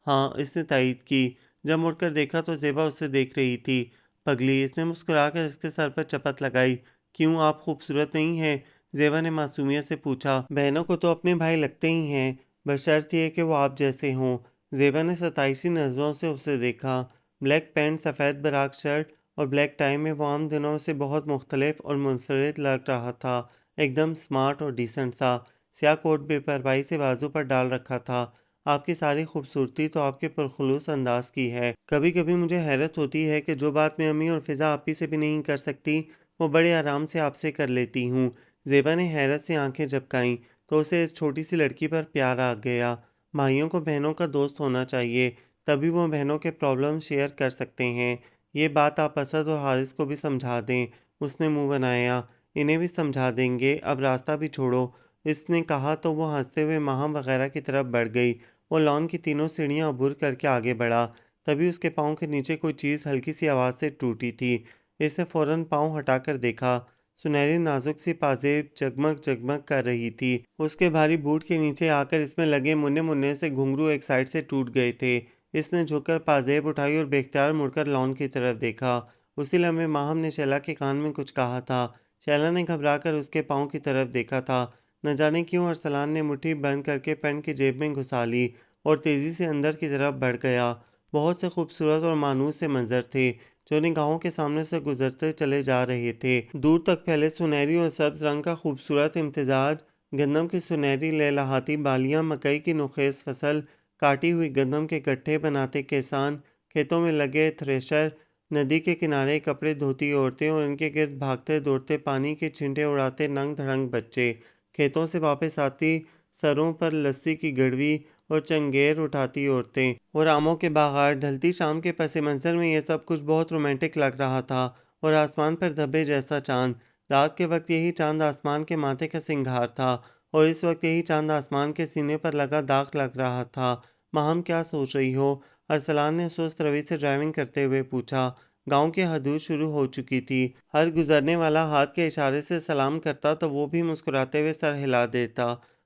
हाँ, इसने तायीद की। जब मुड़कर देखा तो ज़ेबा उसे देख रही थी। पगली, इसने मुस्कुराकर इसके सर पर चपत लगाई। क्यों, आप खूबसूरत नहीं हैं? ज़ेबा ने मासूमियत से पूछा। बहनों को तो अपने भाई लगते ही हैं, बशर्त ये कि वो आप जैसे हों। ज़ेबा ने सताइशी नज़रों से उसे देखा। ब्लैक पैंट, सफ़ेद बराक शर्ट और ब्लैक टाई में वो आम दिनों से बहुत मुख्तलिफ और मुनफरिद लग रहा था। एकदम स्मार्ट और डिसेंट सा। स्याह कोट बेपरवाही से बाजू पर डाल रखा था। आपकी सारी खूबसूरती तो आपके पुरखुलूस अंदाज की है। कभी कभी मुझे हैरत होती है कि जो बात मैं अम्मी और फिज़ा आपी से भी नहीं कर सकती, वो बड़े आराम से आपसे कर लेती हूँ। ज़ेबा ने हैरत से आंखें झपकाईं तो उसे इस छोटी सी लड़की पर प्यार आ गया। भाइयों को बहनों का दोस्त होना चाहिए, तभी वो बहनों के प्रॉब्लम शेयर कर सकते हैं। ये बात आप असद और हारिस को भी समझा दें। उसने मुंह बनाया। इन्हें भी समझा देंगे, अब रास्ता भी छोड़ो। इसने कहा तो वो हंसते हुए माहम वगैरह की तरफ बढ़ गई। वो लॉन की तीनों सीढ़ियां अबूर करके आगे बढ़ा। तभी उसके पाँव के नीचे कोई चीज़ हल्की सी आवाज़ से टूटी थी। इसने फौरन पाँव हटाकर देखा। सुनहरी नाजुक सी पाजेब जगमग जगमग कर रही थी। उसके भारी बूट के नीचे आकर इसमें लगे मुन्ने मुन्ने से घुंघरू एक साइड से टूट गए थे। इसने झुककर पाजेब उठाई और बेख्तियार मुड़कर लॉन की तरफ देखा। उसी लम्हे माहम ने शैला के कान में कुछ कहा था। शैला ने घबराकर उसके पाँव की तरफ देखा था। न जाने क्यों अरसलान ने मुट्ठी बंद करके पैंट की जेब में घुसा ली और तेज़ी से अंदर की तरफ बढ़ गया। बहुत से खूबसूरत और मानूस से मंजर थे जो निगाहों के सामने से गुजरते चले जा रहे थे। दूर तक फैले सुनहरी और सब्ज रंग का खूबसूरत इम्तिजाज, गंदम की सुनहरी लहलहाती बालियां, मकई की नुखेज फसल, काटी हुई गंदम के गट्ठे बनाते किसान, खेतों में लगे थ्रेशर, नदी के किनारे कपड़े धोती औरतें और इनके गिर्द भागते दौड़ते पानी के छींटे उड़ाते नंग धड़ंग बच्चे, खेतों से वापस आती सरों पर लस्सी की गड़वी और चंगेर उठाती औरतें और आमों के बागार। ढलती शाम के पस मंज़र में यह सब कुछ बहुत रोमांटिक लग रहा था। और आसमान पर धब्बे जैसा चांद। रात के वक्त यही चांद आसमान के माथे का सिंगार था और इस वक्त यही चांद आसमान के सीने पर लगा दाग लग रहा था। माहम, क्या सोच रही हो? अरसलान ने सुस्त रवि से ड्राइविंग करते हुए पूछा। गांव की हदूद शुरू हो चुकी थी। हर गुजरने वाला हाथ के इशारे से सलाम करता तो वो भी मुस्कुराते हुए सर हिला देता।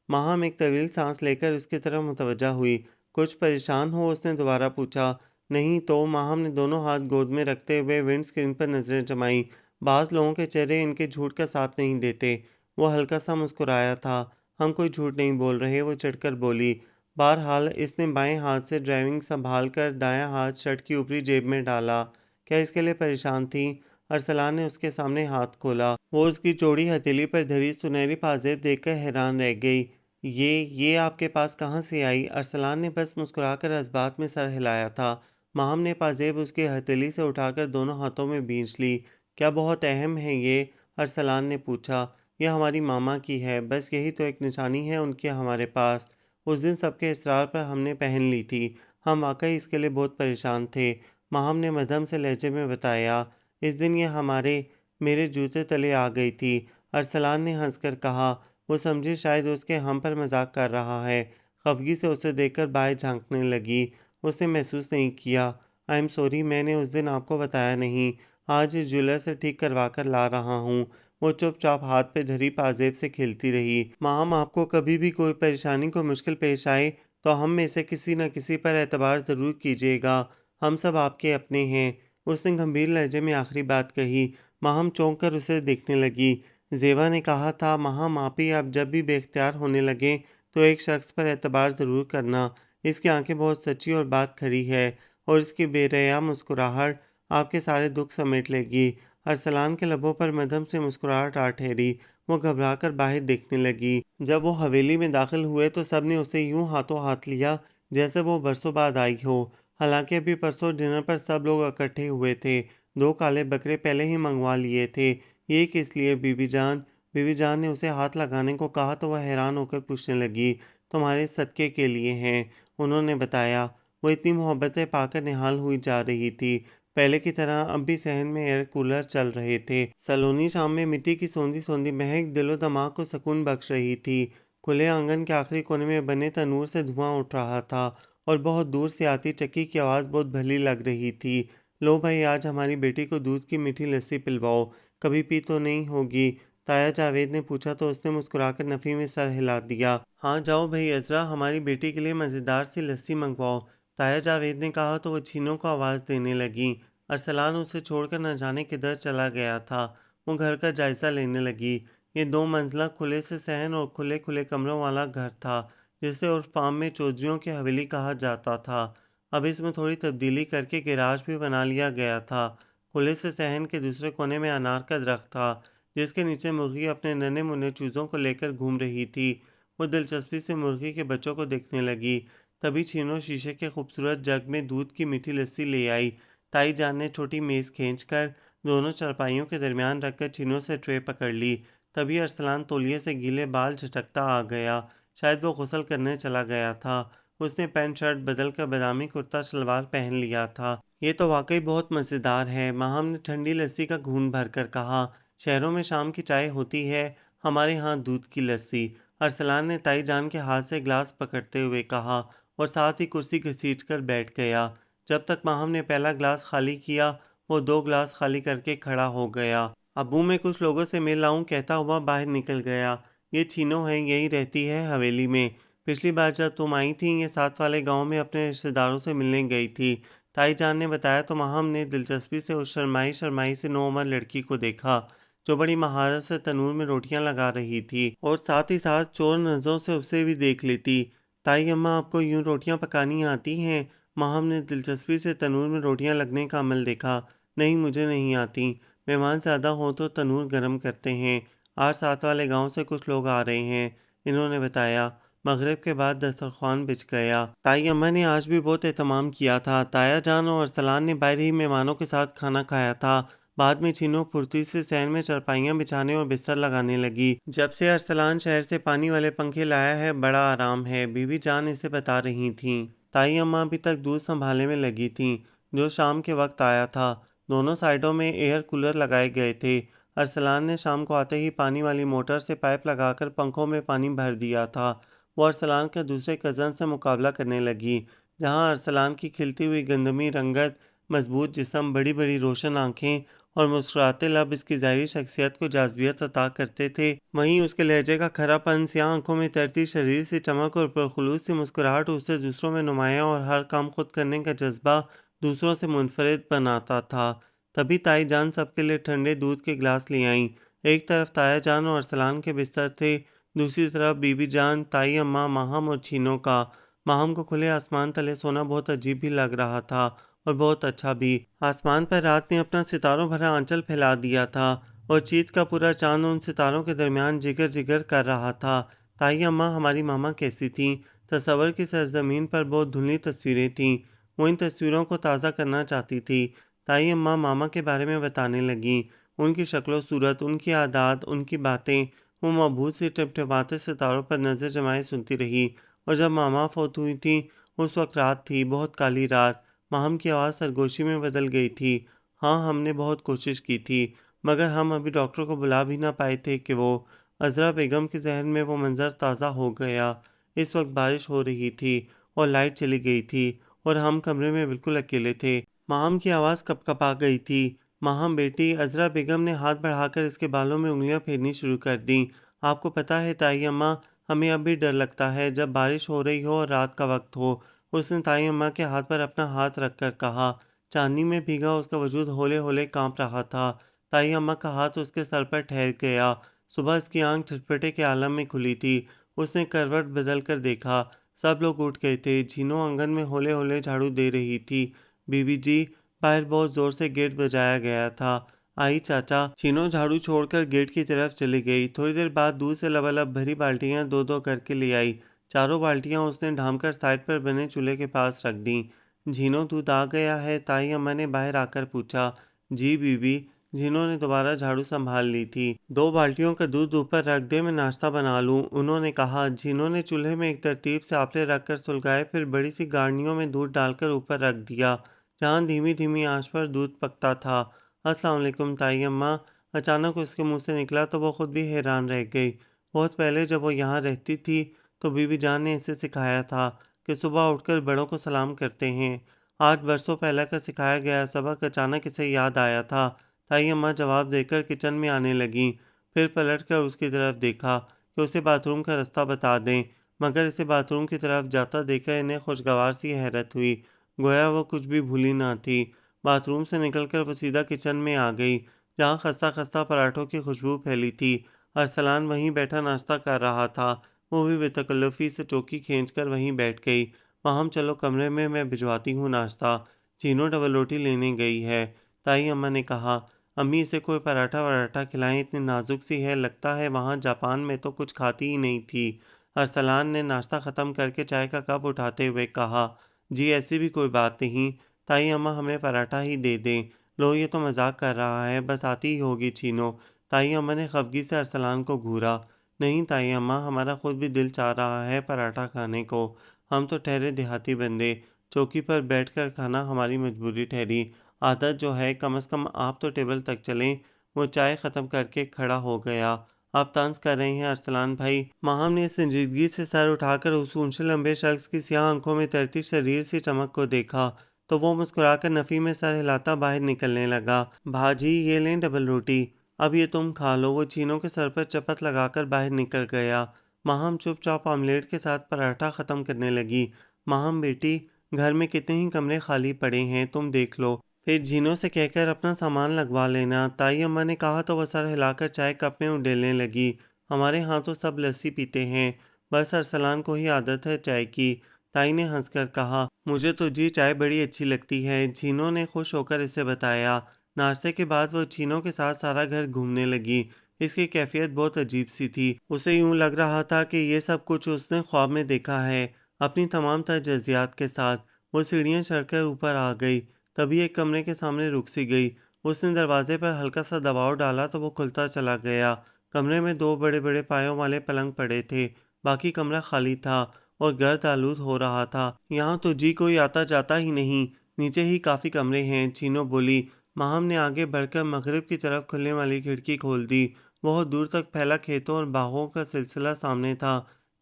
माहम एक तवील सांस लेकर उसकी तरफ मुतवज्जा हुई। कुछ परेशान हो? उसने दोबारा पूछा। नहीं तो, माहम ने दोनों हाथ गोद में रखते हुए विंड स्क्रीन पर नजरें जमाई। बाज़ लोगों के चेहरे इनके झूठ का साथ नहीं देते। वो हल्का सा मुस्कुराया था। हम कोई झूठ नहीं बोल रहे, वो चिढ़कर बोली। बहरहाल इसने बाएं हाथ से ड्राइविंग संभाल कर दायां हाथ शर्ट की ऊपरी जेब में डाला। क्या इसके लिए परेशान थी? अरसलान ने उसके सामने हाथ खोला। वो उसकी चौड़ी हथेली पर धरी सुनहरी पाजेब देखकर हैरान रह गई। ये आपके पास कहाँ से आई? अरसलान ने बस मुस्कुराकर इस बात में सर हिलाया था। माहम ने पाजेब उसकी हथेली से उठाकर दोनों हाथों में बींच ली। क्या बहुत अहम है ये? अरसलान ने पूछा। यह हमारी मामा की है, बस यही तो एक निशानी है उनकी हमारे पास। उस दिन सबके इसरार पर हमने पहन ली थी। हम वाकई इसके लिए बहुत परेशान थे, माहम ने मध्यम से लहजे में बताया। इस दिन ये हमारे मेरे जूते तले आ गई थी। अरसलान ने हंसकर कहा। वो समझी शायद उसके हम पर मजाक कर रहा है। खफगी से उसे देखकर बाहें झांकने लगी। उसने महसूस नहीं किया। आई एम सॉरी, मैंने उस दिन आपको बताया नहीं। आज इस ज्वेलर से ठीक करवा कर ला रहा हूँ। वो चुपचाप हाथ पे धरी पाजेब से खेलती रही। माम, आपको कभी भी कोई परेशानी को मुश्किल पेश आए तो हम में से किसी न किसी पर एतबार ज़रूर कीजिएगा। हम सब आपके अपने हैं। उसने गंभीर लहजे में आखिरी बात कही। माहम चौंक कर उसे देखने लगी। जेबा ने कहा था, माहम आप ही अब जब भी बेख्तियार होने लगे तो एक शख्स पर एतबार ज़रूर करना। इसकी आंखें बहुत सच्ची और बात खरी है, और इसकी बेरया मुस्कुराहट आपके सारे दुख समेट लेगी। अरसलान के लबों पर मध्यम से मुस्कुराहट आ ठहरी। वो घबराकर बाहर देखने लगी। जब वो हवेली में दाखिल हुए तो सब ने उसे यूं हाथों हाथ लिया जैसे वो बरसों बाद आई हो। हालांकि अभी परसों डिनर पर सब लोग इकट्ठे हुए थे। 2 काले बकरे पहले ही मंगवा लिए थे। ये किस लिए बीबी जान? बीबी जान ने उसे हाथ लगाने को कहा तो वह हैरान होकर पूछने लगी। तुम्हारे सदके के लिए हैं, उन्होंने बताया। वो इतनी मोहब्बतें पाकर निहाल हुई जा रही थी। पहले की तरह अब भी सहन में एयर कूलर चल रहे थे। सलोनी शाम में मिट्टी की सोंधी सोंधी महक दिलो दिमाग को सुकून बख्श रही थी। खुले आंगन के आखिरी कोने में बने तनूर से धुआं उठ रहा था, और बहुत दूर से आती चक्की की आवाज़ बहुत भली लग रही थी। लो भाई, आज हमारी बेटी को दूध की मीठी लस्सी पिलवाओ। कभी पी तो नहीं होगी? ताया जावेद ने पूछा तो उसने मुस्कुराकर नफ़ी में सर हिला दिया। हाँ जाओ भाई अजरा, हमारी बेटी के लिए मज़ेदार सी लस्सी मंगवाओ, ताया जावेद ने कहा तो वह छीनों को आवाज़ देने लगी। अरसलान उसे छोड़कर न जाने किधर चला गया था। वो घर का जायज़ा लेने लगी। ये 2 मंजिला खुले से सहन और खुले खुले कमरों वाला घर था, जिसे उर्फ फार्म में चौधरियों की हवेली कहा जाता था। अब इसमें थोड़ी तब्दीली करके गैराज भी बना लिया गया था। खुले से सहन के दूसरे कोने में अनार का दरख्त था, जिसके नीचे मुर्गी अपने नन्हे मुन्ने चूज़ों को लेकर घूम रही थी। वो दिलचस्पी से मुर्गी के बच्चों को देखने लगी। तभी छीनो शीशे के खूबसूरत जग में दूध की मीठी लस्सी ले आई। ताई जान ने छोटी मेज़ खींचकर दोनों चारपाइयों के दरमियान रखकर छीनो से ट्रे पकड़ ली। तभी अरसलान तौलिए से गीले बाल झटकता आ गया। शायद वो गुस्ल करने चला गया था। उसने पैंट शर्ट बदलकर बादामी कुर्ता शलवार पहन लिया था। ये तो वाकई बहुत मज़ेदार है, माहम ने ठंडी लस्सी का घूंट भरकर कहा। शहरों में शाम की चाय होती है, हमारे यहाँ दूध की लस्सी। अरसलान ने ताई जान के हाथ से गिलास पकड़ते हुए कहा, और साथ ही कुर्सी घसीटकर बैठ गया। जब तक माहम ने पहला गिलास खाली किया, वो 2 गिलास खाली करके खड़ा हो गया। अब्बू, मैं कुछ लोगों से मिल लाऊं, कहता हुआ बाहर निकल गया। ये छीनो है, यही रहती है हवेली में। पिछली बार जब तुम आई थी, ये साथ वाले गांव में अपने रिश्तेदारों से मिलने गई थी, ताई जान ने बताया तो माहम ने दिलचस्पी से उस शर्माई शर्माई से नौउम्र लड़की को देखा, जो बड़ी महारत से तनूर में रोटियां लगा रही थी, और साथ ही साथ चोर नज़रों से उसे भी देख लेती। ताई अम्मा, आपको यूं रोटियां पकानी आती हैं? माहम ने दिलचस्पी से तनूर में रोटियां लगने का अमल देखा। नहीं, मुझे नहीं आती। मेहमान ज़्यादा हो तो तनूर गर्म करते हैं। आज साथ वाले गांव से कुछ लोग आ रहे हैं, इन्होंने बताया। मगरिब के बाद दस्तरख्वान बिछ गया। ताई अम्मा ने आज भी बहुत एहतमाम किया था। ताया जान और अरसलान ने बाहर ही मेहमानों के साथ खाना खाया था। बाद में छीनो फुर्ती से सहन में चारपाइयाँ बिछाने और बिस्तर लगाने लगी। जब से अरसलान शहर से पानी वाले पंखे लाया है, बड़ा आराम है, बीवी जान इसे बता रही थीं। ताई अम्मा अभी तक दूध संभालने में लगी थीं, जो शाम के वक्त आया था। दोनों साइडों में एयर कूलर लगाए गए थे। अरसलान ने शाम को आते ही पानी वाली मोटर से पाइप लगाकर पंखों में पानी भर दिया था। वो अरसलान के दूसरे कज़न से मुकाबला करने लगी। जहां अरसलान की खिलती हुई गंदमी रंगत, मजबूत जिस्म, बड़ी बड़ी रोशन आंखें और मुस्कुराते लब इसकी ज़ाहिरी शख्सियत को जाज़बियत अता करते थे, वहीं उसके लहजे का खरापन, स्याह आंखों में तैरती शरीर से चमक और पुरखुलूस सी मुस्कुराहट उसे दूसरों में नुमायां और हर काम खुद करने का जज्बा दूसरों से मुनफरिद बनाता था। तभी ताई जान सबके लिए ठंडे दूध के गिलास ले आईं। एक तरफ ताया जान और अरसलान के बिस्तर थे, दूसरी तरफ बीबी जान, ताई अम्मा, माहम और छीनों का। माहम को खुले आसमान तले सोना बहुत अजीब भी लग रहा था, और बहुत अच्छा भी। आसमान पर रात ने अपना सितारों भरा आंचल फैला दिया था, और चीत का पूरा चांद उन सितारों के दरमियान जिगर जिगर कर रहा था। ताई अम्मा, हमारी मामा कैसी थीं? तसव्वुर की सरजमीन पर बहुत धुंधली तस्वीरें थीं। वो इन तस्वीरों को ताज़ा करना चाहती थी। ताई अम्मा मामा के बारे में बताने लगीं। उनकी शक्लो सूरत, उनकी आदत, उनकी बातें। वो मबहूत सी टिमटिमाते सितारों पर नज़र जमाए सुनती रही। और जब मामा फौत हुई थी, उस वक्त रात थी, बहुत काली रात। माहम की आवाज़ सरगोशी में बदल गई थी। हाँ, हमने बहुत कोशिश की थी, मगर हम अभी डॉक्टर को बुला भी ना पाए थे कि वो। अज़रा बेगम के जहन में वो मंज़र ताज़ा हो गया। इस वक्त बारिश हो रही थी और लाइट चली गई थी और हम कमरे में बिल्कुल अकेले थे। माहम की आवाज़ कँपकँपा गई थी। माहम बेटी, अज़रा बेगम ने हाथ बढ़ाकर इसके बालों में उंगलियां फेरनी शुरू कर दीं। आपको पता है ताई अम्मा, हमें अब भी डर लगता है जब बारिश हो रही हो और रात का वक्त हो। उसने ताई अम्मा के हाथ पर अपना हाथ रखकर कहा। चांदनी में भीगा उसका वजूद होले होले कांप रहा था। ताई अम्मा का हाथ उसके सर पर ठहर गया। सुबह इसकी आंख झटपटे के आलम में खुली थी। उसने करवट बदल कर देखा। सब लोग उठ गए थे। झीनो आंगन में होले होले झाड़ू दे रही थी। बीबी जी, बाहर बहुत जोर से गेट बजाया गया था। आई चाचा। चीनो झाड़ू छोड़कर गेट की तरफ चली गई। थोड़ी देर बाद दूध से लबालब भरी बाल्टियां दो दो करके ले आई। चारों बाल्टियां उसने ढांपकर साइड पर बने चूल्हे के पास रख दी। झीनो, दूध आ गया है? ताई अम्मा ने बाहर आकर पूछा। जी बीबी। झीनो ने दोबारा झाड़ू संभाल ली थी। दो बाल्टियों का दूध ऊपर रख दे, मैं नाश्ता बना लूं, उन्होंने कहा। झीनो ने चूल्हे में एक तरतीब से आपले रखकर सुलगाए, फिर बड़ी सी गाड़नियों में दूध डालकर ऊपर रख दिया, जहाँ धीमी धीमी आंच पर दूध पकता था। अस्सलाम वालेकुम ताई अम्मा। अचानक उसके मुंह से निकला तो वो खुद भी हैरान रह गई। बहुत पहले जब वो यहाँ रहती थी तो बीबी जान ने इसे सिखाया था कि सुबह उठकर बड़ों को सलाम करते हैं। आज बरसों पहले का सिखाया गया सबक अचानक इसे याद आया था। ताई अम्मा जवाब देकर किचन में आने लगीं। फिर पलटकर उसकी तरफ देखा कि उसे बाथरूम का रास्ता बता दें, मगर इसे बाथरूम की तरफ जाता देखकर इन्हें खुशगवार सी हैरत हुई, गोया वो कुछ भी भूली ना थी। बाथरूम से निकलकर वो सीधा किचन में आ गई, जहाँ खस्ता खस्ता पराठों की खुशबू फैली थी। अरसलान वहीं बैठा नाश्ता कर रहा था। वो भी बेतकल्लुफ़ी से चौकी खींचकर वहीं बैठ गई। माहम, चलो कमरे में, मैं भिजवाती हूँ नाश्ता। चीनो डबल रोटी लेने गई है, ताई अम्मा ने कहा। अम्मी, इसे कोई पराठा वराठा खिलाएं, इतनी नाजुक सी है, लगता है वहाँ जापान में तो कुछ खाती ही नहीं थी। अरसलान ने नाश्ता ख़त्म करके चाय का कप उठाते हुए कहा। जी ऐसी भी कोई बात नहीं, ताई अम्मा हमें पराठा ही दे दें। लो, ये तो मजाक कर रहा है, बस आती ही होगी चीनो। ताई अम्मा ने खफगी से अरसलान को घूरा। नहीं ताई अम्मा, हमारा खुद भी दिल चाह रहा है पराठा खाने को। हम तो ठहरे देहाती बंदे, चौकी पर बैठकर खाना हमारी मजबूरी ठहरी। आदत जो है, कम से कम आप तो टेबल तक चलें। वो चाय ख़त्म करके खड़ा हो गया। आप तंज कर रहे हैं अरसलान भाई। माहम ने संजीदगी से सर उठाकर उस ऊंचे लंबे शख्स की स्याह आंखों में तैरती शरीर सी चमक को देखा, तो वो मुस्कुराकर नफ़ी में सर हिलाता बाहर निकलने लगा। भाजी, ये लें डबल रोटी, अब ये तुम खा लो। वो चीनों के सर पर चपत लगाकर बाहर निकल गया। माहम चुपचाप ऑमलेट के साथ पराठा ख़त्म करने लगी। माहम बेटी, घर में कितने ही कमरे खाली पड़े हैं, तुम देख लो, फिर झीनों से कहकर अपना सामान लगवा लेना, ताई अम्मा ने कहा तो वह सर हिलाकर चाय कप में उंडेलने लगी। हमारे यहाँ तो सब लस्सी पीते हैं, बस अरसलान को ही आदत है चाय की, ताई ने हंसकर कहा। मुझे तो जी चाय बड़ी अच्छी लगती है, झीनों ने खुश होकर इसे बताया। नाश्ते के बाद वो झीनों के साथ सारा घर घूमने लगी। इसकी कैफियत बहुत अजीब सी थी। उसे यूं लग रहा था कि ये सब कुछ उसने ख्वाब में देखा है। अपनी तमाम तर जज्जियात के साथ वो सीढ़ियाँ चढ़कर ऊपर आ गई। तभी एक कमरे के सामने रुक सी गई। उसने दरवाजे पर हल्का सा दबाव डाला तो वो खुलता चला गया। कमरे में दो बड़े बड़े पायों वाले पलंग पड़े थे। बाकी कमरा खाली था और गर्द आलूद हो रहा था। यहाँ तो जी कोई आता जाता ही नहीं, नीचे ही काफ़ी कमरे हैं, चीनो बोली। माहम ने आगे बढ़कर मगरिब की तरफ खुलने वाली खिड़की खोल दी। बहुत दूर तक फैला खेतों और बाहों का सिलसिला सामने था।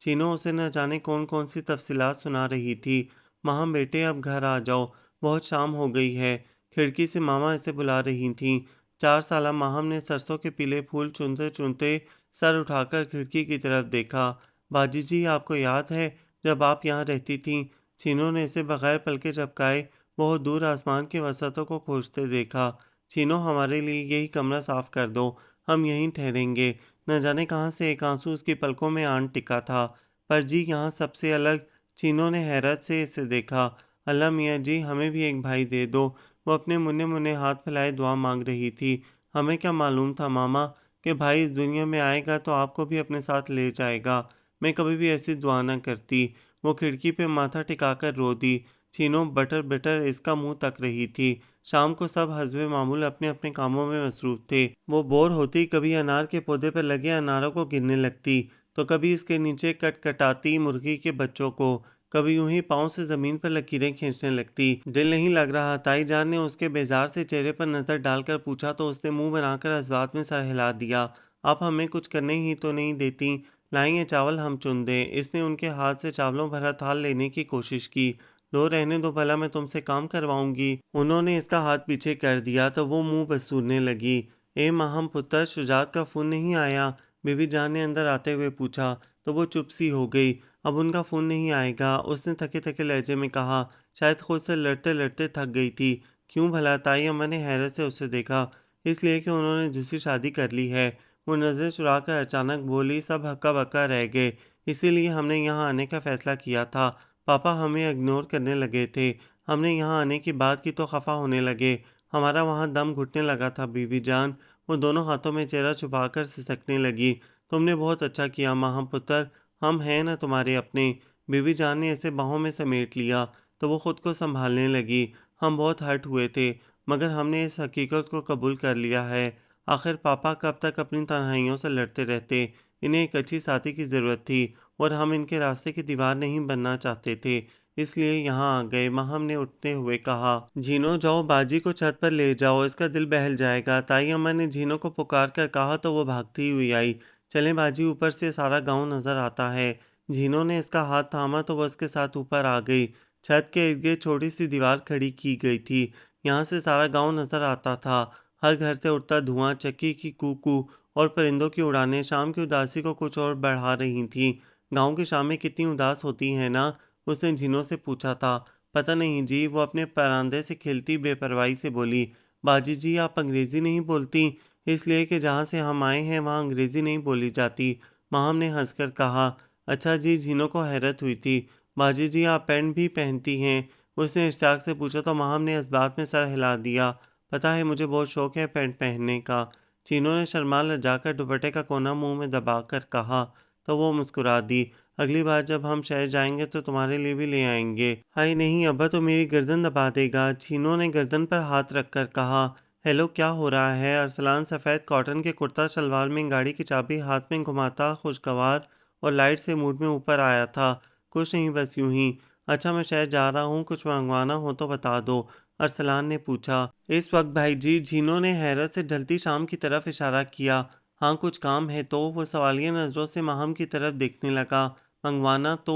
चीनो उसे न जाने कौन कौन सी तफसीलात सुना रही थी। माहम बेटे, अब घर आ जाओ, बहुत शाम हो गई है। खिड़की से मामा इसे बुला रही थीं। 4 साला माहम ने सरसों के पीले फूल चुनते चुनते सर उठाकर खिड़की की तरफ देखा। बाजी जी, आपको याद है जब आप यहाँ रहती थीं? चीनो ने इसे बगैर पलके झपकाए बहुत दूर आसमान के वसतों को खोजते देखा। चीनो, हमारे लिए यही कमरा साफ कर दो, हम यहीं ठहरेंगे। न जाने कहाँ से एक आंसू उसकी पलकों में आन टिका था। पर जी यहाँ सबसे अलग। चीनो ने हैरत से इसे देखा। अल्लाह मियाँ जी, हमें भी एक भाई दे दो। वो अपने मुन्ने मुन्ने हाथ फैलाए दुआ मांग रही थी। हमें क्या मालूम था मामा कि भाई इस दुनिया में आएगा तो आपको भी अपने साथ ले जाएगा। मैं कभी भी ऐसी दुआ न करती। वो खिड़की पे माथा टिकाकर रो दी। चीनो बटर बटर इसका मुंह तक रही थी। शाम को सब हस्बे मामूल अपने अपने कामों में मसरूफ थे। वो बोर होती कभी अनार के पौधे पर लगे अनारों को गिनने लगती, तो कभी इसके नीचे कटकटाती मुर्गी के बच्चों को, कभी यूं ही पाँव से जमीन पर लकीरें खींचने लगती। दिल नहीं लग रहा। ताई जान ने उसके बेजार से चेहरे पर नजर डालकर पूछा तो उसने मुंह बनाकर जज्बात में सर हिला दिया। आप हमें कुछ करने ही तो नहीं देती। लाएं ये चावल हम चुन दें। इसने उनके हाथ से चावलों भरा थाल लेने की कोशिश की। लो रहने दो भला, मैं तुमसे काम करवाऊंगी। उन्होंने इसका हाथ पीछे कर दिया तो वो मुंह बसूरने लगी। ए माहम पुत्र, शुजात का फोन नहीं आया? बीबी जान ने अंदर आते हुए पूछा तो वो चुप सी हो गई। अब उनका फोन नहीं आएगा, उसने थके थके लहजे में कहा। शायद खुद से लड़ते लड़ते थक गई थी। क्यों भला? ताई अम्मा ने हैरत से उसे देखा। इसलिए कि उन्होंने दूसरी शादी कर ली है। वो नजरें चुराकर अचानक बोली। सब हक्का बक्का रह गए। इसीलिए हमने यहाँ आने का फैसला किया था। पापा हमें इग्नोर करने लगे थे। हमने यहाँ आने की बात की तो खफा होने लगे। हमारा वहाँ दम घुटने लगा था बीबी जान। वो दोनों हाथों में चेहरा छुपाकर सिसकने लगी। तुमने बहुत अच्छा किया माहम पुत्र, हम हैं ना तुम्हारे अपने। बीबी जान ने इसे बाहों में समेट लिया तो वो खुद को संभालने लगी। हम बहुत हर्ट हुए थे, मगर हमने इस हकीकत को कबूल कर लिया है। आखिर पापा कब तक अपनी तन्हाइयों से लड़ते रहते। इन्हें एक अच्छी साथी की ज़रूरत थी और हम इनके रास्ते की दीवार नहीं बनना चाहते थे। इसलिए यहाँ आ गए। माहम ने उठते हुए कहा। झीनो जाओ, बाजी को छत पर ले जाओ, इसका दिल बहल जाएगा। ताई अम्मा ने झीनो को पुकार कर कहा तो वो भागती हुई आई। चलें बाजी, ऊपर से सारा गांव नजर आता है। झीनो ने इसका हाथ थामा तो वह उसके साथ ऊपर आ गई। छत के इर्द गिर्द छोटी सी दीवार खड़ी की गई थी। यहाँ से सारा गांव नजर आता था। हर घर से उठता धुआं, चक्की की कूकू और परिंदों की उड़ानें शाम की उदासी को कुछ और बढ़ा रही थीं। गांव की शामें कितनी उदास होती हैं ना? उसने झीनों से पूछा था। पता नहीं जी, वो अपने परांदे से खिलती बेपरवाही से बोली। बाजी जी, आप अंग्रेजी नहीं बोलती? इसलिए कि जहाँ से हम आए हैं वहाँ अंग्रेजी नहीं बोली जाती। माहम ने हंसकर कहा। अच्छा जी, झीनों को हैरत हुई थी। बाजी जी, आप पैंट भी पहनती हैं? उसने इश्तियाक से पूछा तो माहम ने इस बात में सर हिला दिया। पता है, मुझे बहुत शौक है पैंट पहनने का। चीनों ने शर्मा लजाकर दुपट्टे का कोना मुंह में दबाकर कहा तो वो मुस्कुरा दी। अगली बार जब हम शहर जाएंगे तो तुम्हारे लिए भी ले आएंगे। हाय नहीं, अब्बा तो मेरी गर्दन दबा देगा। चीनों ने गर्दन पर हाथ रखकर कहा। हेलो, क्या हो रहा है? अरसलान सफ़ेद कॉटन के कुर्ता शलवार में गाड़ी की चाबी हाथ में घुमाता खुशगवार और लाइट से मूड में ऊपर आया था। कुछ नहीं, बस यूं ही। अच्छा, मैं शहर जा रहा हूँ, कुछ मंगवाना हो तो बता दो, अरसलान ने पूछा। इस वक्त भाई जी, झीनों ने हैरत से ढलती शाम की तरफ इशारा किया। हाँ, कुछ काम है तो? वो सवालिया नज़रों से माहम की तरफ देखने लगा। मंगवाना तो?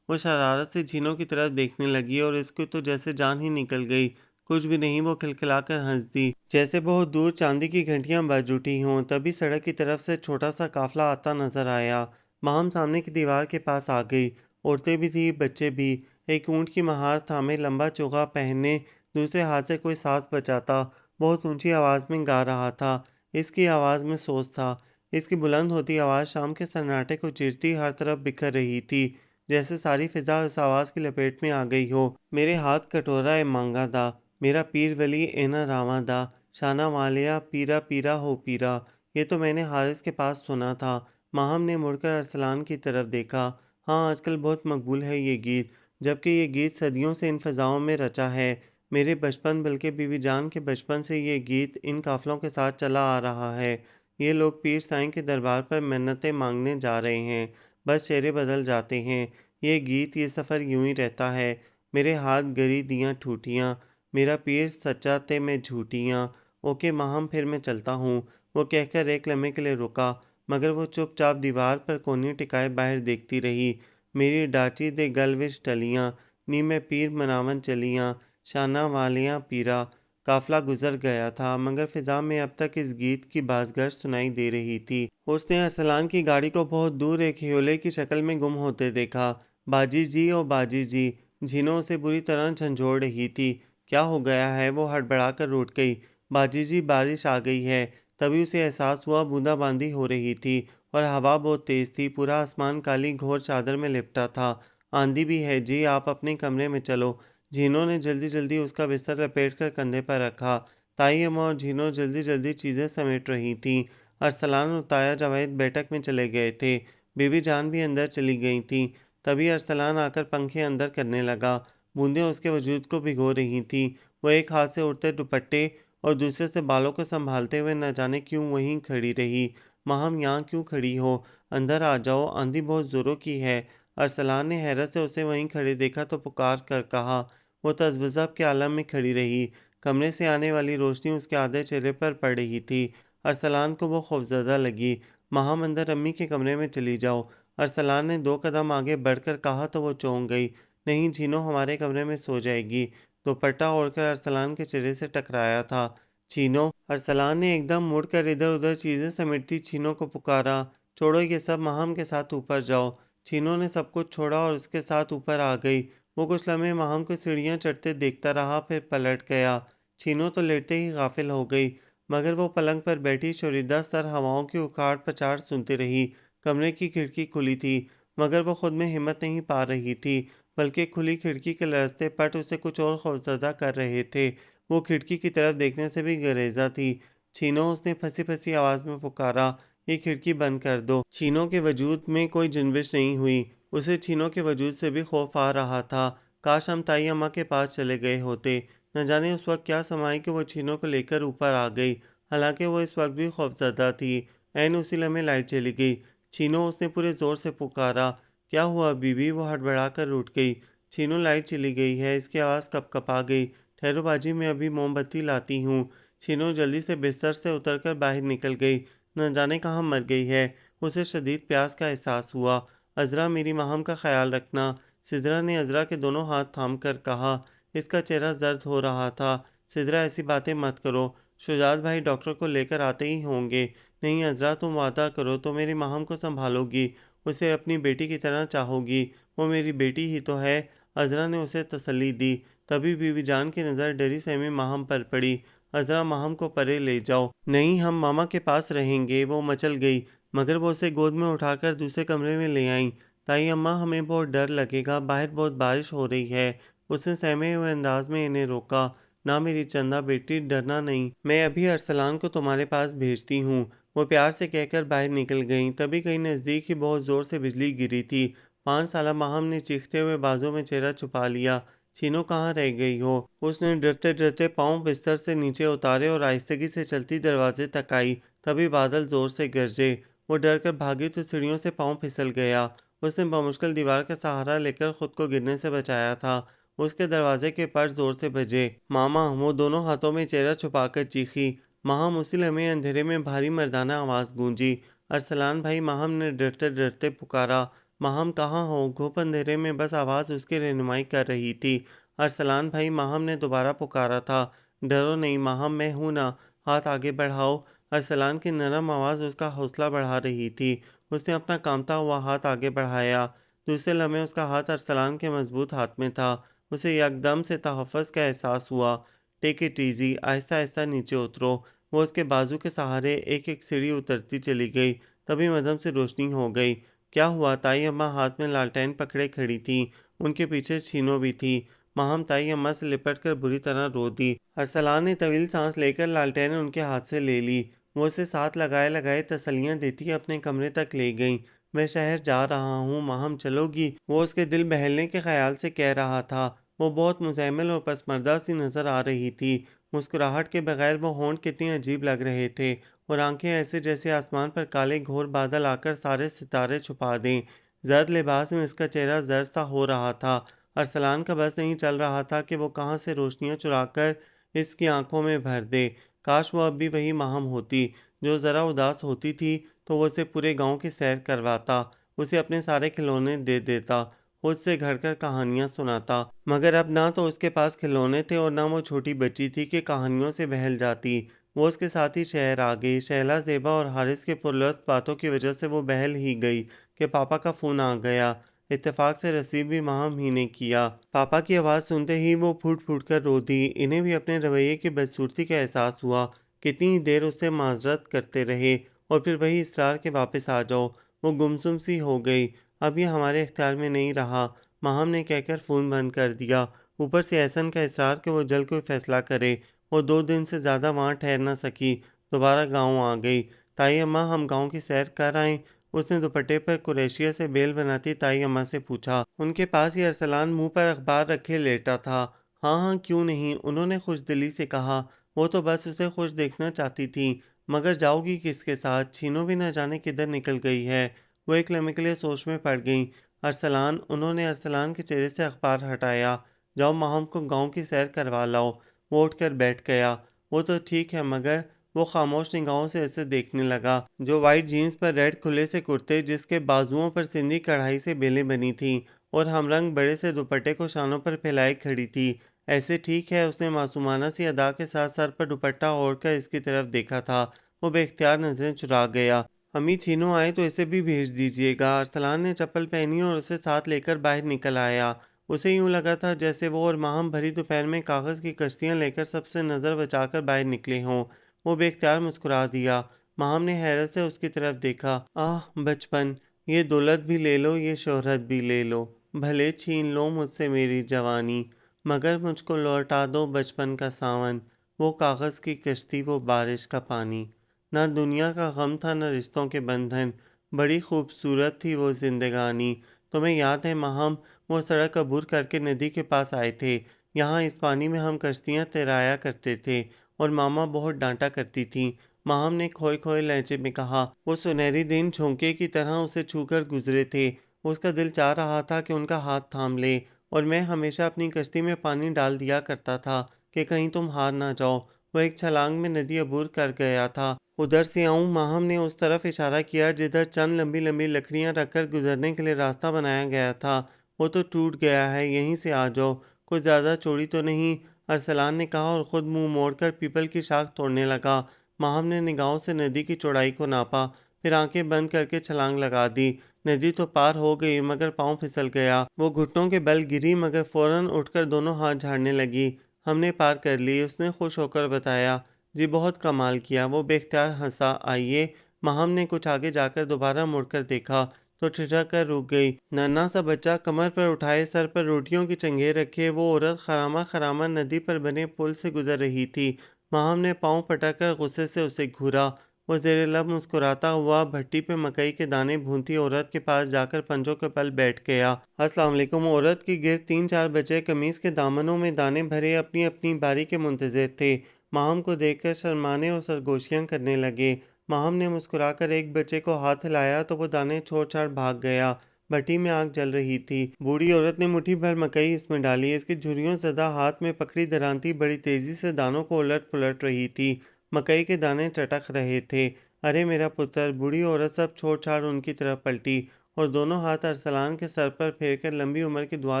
वो शरारत से झीनों की तरफ देखने लगी और इसकी तो जैसे जान ही निकल गई। कुछ भी नहीं, वो खिलखिलाकर हंस दी, जैसे बहुत दूर चांदी की घंटियां बज उठी हों। तभी सड़क की तरफ से छोटा सा काफला आता नजर आया। माहम सामने की दीवार के पास आ गई। औरतें भी थी, बच्चे भी। एक ऊँट की महार थामे लंबा चोगा पहने दूसरे हाथ से कोई साज बजाता बहुत ऊंची आवाज़ में गा रहा था। इसकी आवाज़ में सोच था। इसकी बुलंद होती आवाज़ शाम के सन्नाटे को चीरती हर तरफ बिखर रही थी, जैसे सारी फिजा उस आवाज़ की लपेट में आ गई हो। मेरे हाथ कटोरा ए मांगा दा, मेरा पीर वली एना रावा दा, शाना वालिया पीरा पीरा हो पीरा। ये तो मैंने हारिस के पास सुना था। माहम ने मुड़कर अरसलान की तरफ देखा। हाँ, आजकल बहुत मकबूल है ये गीत, जबकि ये गीत सदियों से इन फिजाओं में रचा है। मेरे बचपन बल्कि बीवी जान के बचपन से ये गीत इन काफलों के साथ चला आ रहा है। ये लोग पीर साईं के दरबार पर मन्नतें मांगने जा रहे हैं, बस चेहरे बदल जाते हैं। ये गीत, ये सफ़र यूं ही रहता है। मेरे हाथ गरी दियाँ ठूठियाँ, मेरा पीर सच्चा ते मैं झूठियाँ। ओके माहम, फिर मैं चलता हूँ। वो कहकर एक लम्हे के लिए रुका, मगर वो चुपचाप दीवार पर कोनी टिकाए बाहर देखती रही। मेरी डाची दे गल विच टलियाँ, नी मैं पीर मनावन चलियाँ, शाना वालियाँ पीरा। काफिला गुजर गया था, मगर फिजा में अब तक इस गीत की बाज़गश्त सुनाई दे रही थी। उसने अरसलान की गाड़ी को बहुत दूर एक ह्योले की शक्ल में गुम होते देखा। बाजी जी ओ बाजी जी, झीनो उसे बुरी तरह झंझोड़ रही थी। क्या हो गया है? वो हड़बड़ाकर उठ गई। बाजी जी, बारिश आ गई है। तभी उसे एहसास हुआ बूंदाबांदी हो रही थी और हवा बहुत तेज थी। पूरा आसमान काली घोर चादर में लिपटा था। आंधी भी है जी, आप अपने कमरे में चलो। झीनो ने जल्दी जल्दी उसका बिस्तर लपेटकर कंधे पर रखा। ताई अम्मा और झीनो जल्दी जल्दी चीज़ें समेट रही थीं। अरसलान और ताया जावेद बैठक में चले गए थे। बीवी जान भी अंदर चली गई थीं। तभी अरसलान आकर पंखे अंदर करने लगा। बूंदें उसके वजूद को भिगो रही थीं। वो एक हाथ से उड़ते दुपट्टे और दूसरे से बालों को संभालते हुए न जाने क्यों वहीं खड़ी रही। माहम, यहाँ क्यों खड़ी हो? अंदर आ जाओ, आंधी बहुत जोरों की है। अरसलान ने हैरत से उसे वहीं खड़े देखा तो पुकार कर कहा। वो तज़ब्ज़ब के आलम में खड़ी रही। कमरे से आने वाली रोशनी उसके आधे चेहरे पर पड़ रही थी। अरसलान को वो खौफज़दा लगी। माहम, अंदर अम्मी के कमरे में चली जाओ। अरसलान ने 2 कदम आगे बढ़कर कहा तो वो चौंक गई। नहीं, झीनो हमारे कमरे में सो जाएगी। दुपट्टा ओढ़कर अरसलान के चेहरे से टकराया था। छीनो! अरसलान ने एकदम मुड़कर इधर-उधर चीज़ें समेटती छीनो को पुकारा। छोड़ो ये सब, माहम के साथ ऊपर जाओ। छीनो ने सब कुछ छोड़ा और उसके साथ ऊपर आ गई। वो कुछ लम्हे माहम को सीढ़ियाँ चढ़ते देखता रहा, फिर पलट गया। छीनो तो लेटते ही गाफिल हो गई, मगर वो पलंग पर बैठी शोरीदा सर हवाओं की उखाड़-पछाड़ सुनती रही। कमरे की खिड़की खुली थी, मगर वो खुद में हिम्मत नहीं पा रही थी, बल्कि खुली खिड़की के लरजते पट उसे कुछ और खौफज़दा कर रहे थे। वो खिड़की की तरफ देखने से भी गुरेज़ा थी। छीनो, उसने फंसी-फंसी आवाज़ में पुकारा, ये खिड़की बंद कर दो। छीनो के वजूद में कोई जुनबिश नहीं हुई। उसे छीनो के वजूद से भी खौफ आ रहा था। काश हम ताई अम्मा के पास चले गए होते। न जाने उस वक्त क्या समाई कि वो छीनो को लेकर ऊपर आ गई। हालांकि वो इस वक्त भी खौफज़दा थी। ऐन उसी लम्हे लाइट चली गई। छीनो, उसने पूरे ज़ोर से पुकारा। क्या हुआ बीबी? वो हड़बड़ाकर उठ गई। छीनो, लाइट चली गई है। इसकी आवाज़ कँपकँपा गई। ठहरो बाजी, मैं अभी मोमबत्ती लाती हूँ। छीनो जल्दी से बिस्तर से उतरकर बाहर निकल गई। न जाने कहाँ मर गई है। उसे शदीद प्यास का एहसास हुआ। अज़रा, मेरी माहम का ख्याल रखना। सिदरा ने अज़रा के दोनों हाथ थाम कर कहा। इसका चेहरा जर्द हो रहा था। सिदरा, ऐसी बातें मत करो। शुजात भाई डॉक्टर को लेकर आते ही होंगे। नहीं अज़रा, तुम वादा करो तो मेरी माहम को संभालोगी, उसे अपनी बेटी की तरह चाहोगी। वो मेरी बेटी ही तो है। अज़रा ने उसे तसल्ली दी। तभी बीवी जान की नज़र डरी सहमी माहम पर पड़ी। अज़रा, माहम को परे ले जाओ। नहीं, हम मामा के पास रहेंगे। वो मचल गई, मगर वो उसे गोद में उठाकर दूसरे कमरे में ले आईं। ताई अम्मा, हमें बहुत डर लगेगा, बाहर बहुत बारिश हो रही है। उसने सहमे हुए अंदाज में इन्हें रोका। ना मेरी चंदा बेटी, डरना नहीं, मैं अभी अरसलान को तुम्हारे पास भेजती हूँ। वो प्यार से कहकर बाहर निकल गईं। तभी कहीं नज़दीक ही बहुत ज़ोर से बिजली गिरी थी। 5 साला माहम ने चीखते हुए बाजू में चेहरा छुपा लिया। छीनो, कहाँ रह गई हो? उसने डरते डरते पाँव बिस्तर से नीचे उतारे और आहिस्तगी से चलती दरवाजे तक आई। तभी बादल जोर से गरजे। वो डर कर भागी तो सीढ़ियों से पाँव फिसल गया। उसने बमुश्किल दीवार का सहारा लेकर खुद को गिरने से बचाया था। उसके दरवाजे के पर जोर से बजे। मामा! वो दोनों हाथों में चेहरा छुपाकर चीखी। माहम! उसी लम्हे अंधेरे में भारी मर्दाना आवाज़ गूंजी। अरसलान भाई! माहम ने डरते डरते पुकारा। माहम कहाँ हो? घुप अंधेरे में बस आवाज़ उसकी रहनुमाई कर रही थी। अरसलान भाई! माहम ने दोबारा पुकारा था। डरो नहीं माहम, मैं हूं ना, हाथ आगे बढ़ाओ। अरसलान की नरम आवाज़ उसका हौसला बढ़ा रही थी। उसने अपना कांपता हुआ हाथ आगे बढ़ाया। दूसरे लम्हे उसका हाथ अरसलान के मजबूत हाथ में था। उसे यकदम से तहफ़्फ़ुज़ का एहसास हुआ। Take it easy, Aahista Aahista नीचे उतरो। वो उसके बाजू के सहारे एक एक सीढ़ी उतरती चली गई। तभी मद्धम से रोशनी हो गई। क्या हुआ? ताई अम्मा हाथ में लालटेन पकड़े खड़ी थीं। उनके पीछे छीनो भी थी। माहम ताई अम्मा से लिपटकर बुरी तरह रो दी। अरसलान ने तवील सांस लेकर लालटेन उनके हाथ से ले ली। वो उसे साथ लगाए लगाए तसल्लियाँ देती अपने कमरे तक ले गईं। मैं शहर जा रहा हूँ, माहम चलोगी? वो उसके दिल बहलने के ख्याल से कह रहा था। वो बहुत मुज़हमिल और पसमर्दा सी नज़र आ रही थी। मुस्कुराहट के बगैर वो होंठ कितने अजीब लग रहे थे, और आंखें ऐसे जैसे आसमान पर काले घोर बादल आकर सारे सितारे छुपा दें। जर्द लिबास में इसका चेहरा जर्द सा हो रहा था। अरसलान का बस नहीं चल रहा था कि वो कहाँ से रोशनियाँ चुराकर इसकी आंखों में भर दे। काश वो अब भी वही माहम होती, जो ज़रा उदास होती थी तो वो उसे पूरे गांव की सैर करवाता, उसे अपने सारे खिलौने दे देता, खुद से घड़कर कहानियाँ सुनाता। मगर अब ना तो उसके पास खिलौने थे और ना वो छोटी बच्ची थी कि कहानियों से बहल जाती। वो उसके साथ ही शहर आ गई। शैला, ज़ेबा और हारिस के पुरलुत्फ़ बातों की वजह से वो बहल ही गई कि पापा का फ़ोन आ गया। इत्तेफाक से रसीब भी माहम ही ने किया। पापा की आवाज़ सुनते ही वो फूट फूट कर रो दी। इन्हें भी अपने रवैये की बदसूरती का एहसास हुआ। कितनी ही देर उससे माजरत करते रहे और फिर वही इसरार के वापस आ जाओ। वो गुमसुम सी हो गई। अब ये हमारे इख्तियार में नहीं रहा, माहम ने कहकर फ़ोन बंद कर दिया। ऊपर से एहसन का इसरार कि वो जल्द कोई फ़ैसला करे। वो 2 दिन से ज़्यादा वहाँ ठहर न सकी। दोबारा गाँव आ गई। ताई अम्मा, हम गाँव की सैर कर आएं? उसने दुपट्टे पर कुरैशिया से बेल बनाती ताई अम्मा से पूछा। उनके पास ही अरसलान मुंह पर अखबार रखे लेटा था। हाँ हाँ, क्यों नहीं, उन्होंने खुशदिली से कहा। वो तो बस उसे खुश देखना चाहती थी। मगर जाओगी किसके साथ? छीनो भी न जाने किधर निकल गई है। वो एक लम्हे के लिए सोच में पड़ गई। अरसलान, उन्होंने अरसलान के चेहरे से अखबार हटाया। जाओ माहम को गांव की सैर करवा लाओ। वो उठकर बैठ गया। वो तो ठीक है, मगर वो खामोश निगाहों से ऐसे देखने लगा। जो वाइट जीन्स पर रेड खुले से कुर्ते, जिसके बाजुओं पर सिंधी कढ़ाई से बेलें बनी थी, और हमरंग बड़े से दुपट्टे को शानों पर फैलाए खड़ी थी। ऐसे ठीक है, उसने मासूमाना सी अदा के साथ सर पर दुपट्टा ओढ़कर इसकी तरफ देखा था। वो बेख्तियार नजरें चुरा गया। अम्मी छीनो आए तो इसे भी भेज दीजिएगा। अरसलान ने चप्पल पहनी और उसे साथ लेकर बाहर निकल आया। उसे यूं लगा था जैसे वो और माहम भरी दोपहर में कागज की कश्तियां लेकर सबसे नजर बचाकर बाहर निकले हों। वो बेख्तियार मुस्कुरा दिया। माहम ने हैरत से उसकी तरफ देखा। आह बचपन, ये दौलत भी ले लो, ये शोहरत भी ले लो, भले छीन लो मुझसे मेरी जवानी, मगर मुझको लौटा दो बचपन का सावन, वो कागज़ की कश्ती, वो बारिश का पानी। ना दुनिया का गम था न रिश्तों के बंधन, बड़ी खूबसूरत थी वो जिंदगानी। तुम्हें याद है माहम, वो सड़क अबूर करके नदी के पास आए थे। यहाँ इस पानी में हम कश्तियाँ तैराया करते थे और मामा बहुत डांटा करती थी। माहम ने खोए खोए लहजे में कहा। वो सुनहरी दिन झोंके की तरह उसे छूकर गुजरे थे। उसका दिल चाह रहा था कि उनका हाथ थाम ले, और मैं हमेशा अपनी कश्ती में पानी डाल दिया करता था कि कहीं तुम हार ना जाओ। वो एक छलांग में नदी अबूर कर गया था। उधर से आऊं? माहम ने उस तरफ इशारा किया जिधर चंद लंबी लंबी लकड़ियां रखकर गुजरने के लिए रास्ता बनाया गया था। वो तो टूट गया है, यहीं से आ जाओ। कुछ ज़्यादा चौड़ी तो नहीं? अरसलान ने कहा और ख़ुद मुंह मोड़कर पीपल की शाख तोड़ने लगा। माहम ने निगाहों से नदी की चौड़ाई को नापा, फिर आंखें बंद करके छलांग लगा दी। नदी तो पार हो गई, मगर पाँव फिसल गया। वो घुटनों के बल गिरी, मगर फौरन उठकर दोनों हाथ झाड़ने लगी। हमने पार कर ली, उसने खुश होकर बताया। जी, बहुत कमाल किया। वो बेख्तियार हंसा। आइए। माहम ने कुछ आगे जाकर दोबारा मुड़कर देखा तो ठिठक कर रुक गई। नन्हा सा बच्चा कमर पर उठाए, सर पर रोटियों की चंगेर रखे, वो औरत खरामा खरामा नदी पर बने पुल से गुजर रही थी। माहम ने पाँव पटककर गुस्से से उसे घूरा। वो ज़ेरे लब मुस्कुराता हुआ भट्टी पे मकई के दाने भूनती औरत के पास जाकर पंजों के पल बैठ गया। अस्सलाम वालेकुम। औरत की गिर्द 3-4 बच्चे कमीज के दामनों में दाने भरे अपनी अपनी बारी के मुंतजिर थे। माहम को देखकर शर्माने और सरगोशियां करने लगे। माहम ने मुस्कुराकर एक बच्चे को हाथ हिलाया तो वो दाने छोड़ छाड़ भाग गया। भट्टी में आग जल रही थी। बूढ़ी औरत ने मुट्ठी भर मकई इसमें डाली। इसकी झुर्रियों ज़दा हाथ में पकड़ी दरांती बड़ी तेजी से दानों को उलट पुलट रही थी। मकई के दाने टटक रहे थे। अरे मेरा पुत्र! बूढ़ी औरत सब छोड़ छाड़ उनकी तरफ पलटी और दोनों हाथ अरसलान के सर पर फेरकर लंबी उम्र की दुआ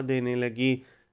देने लगी।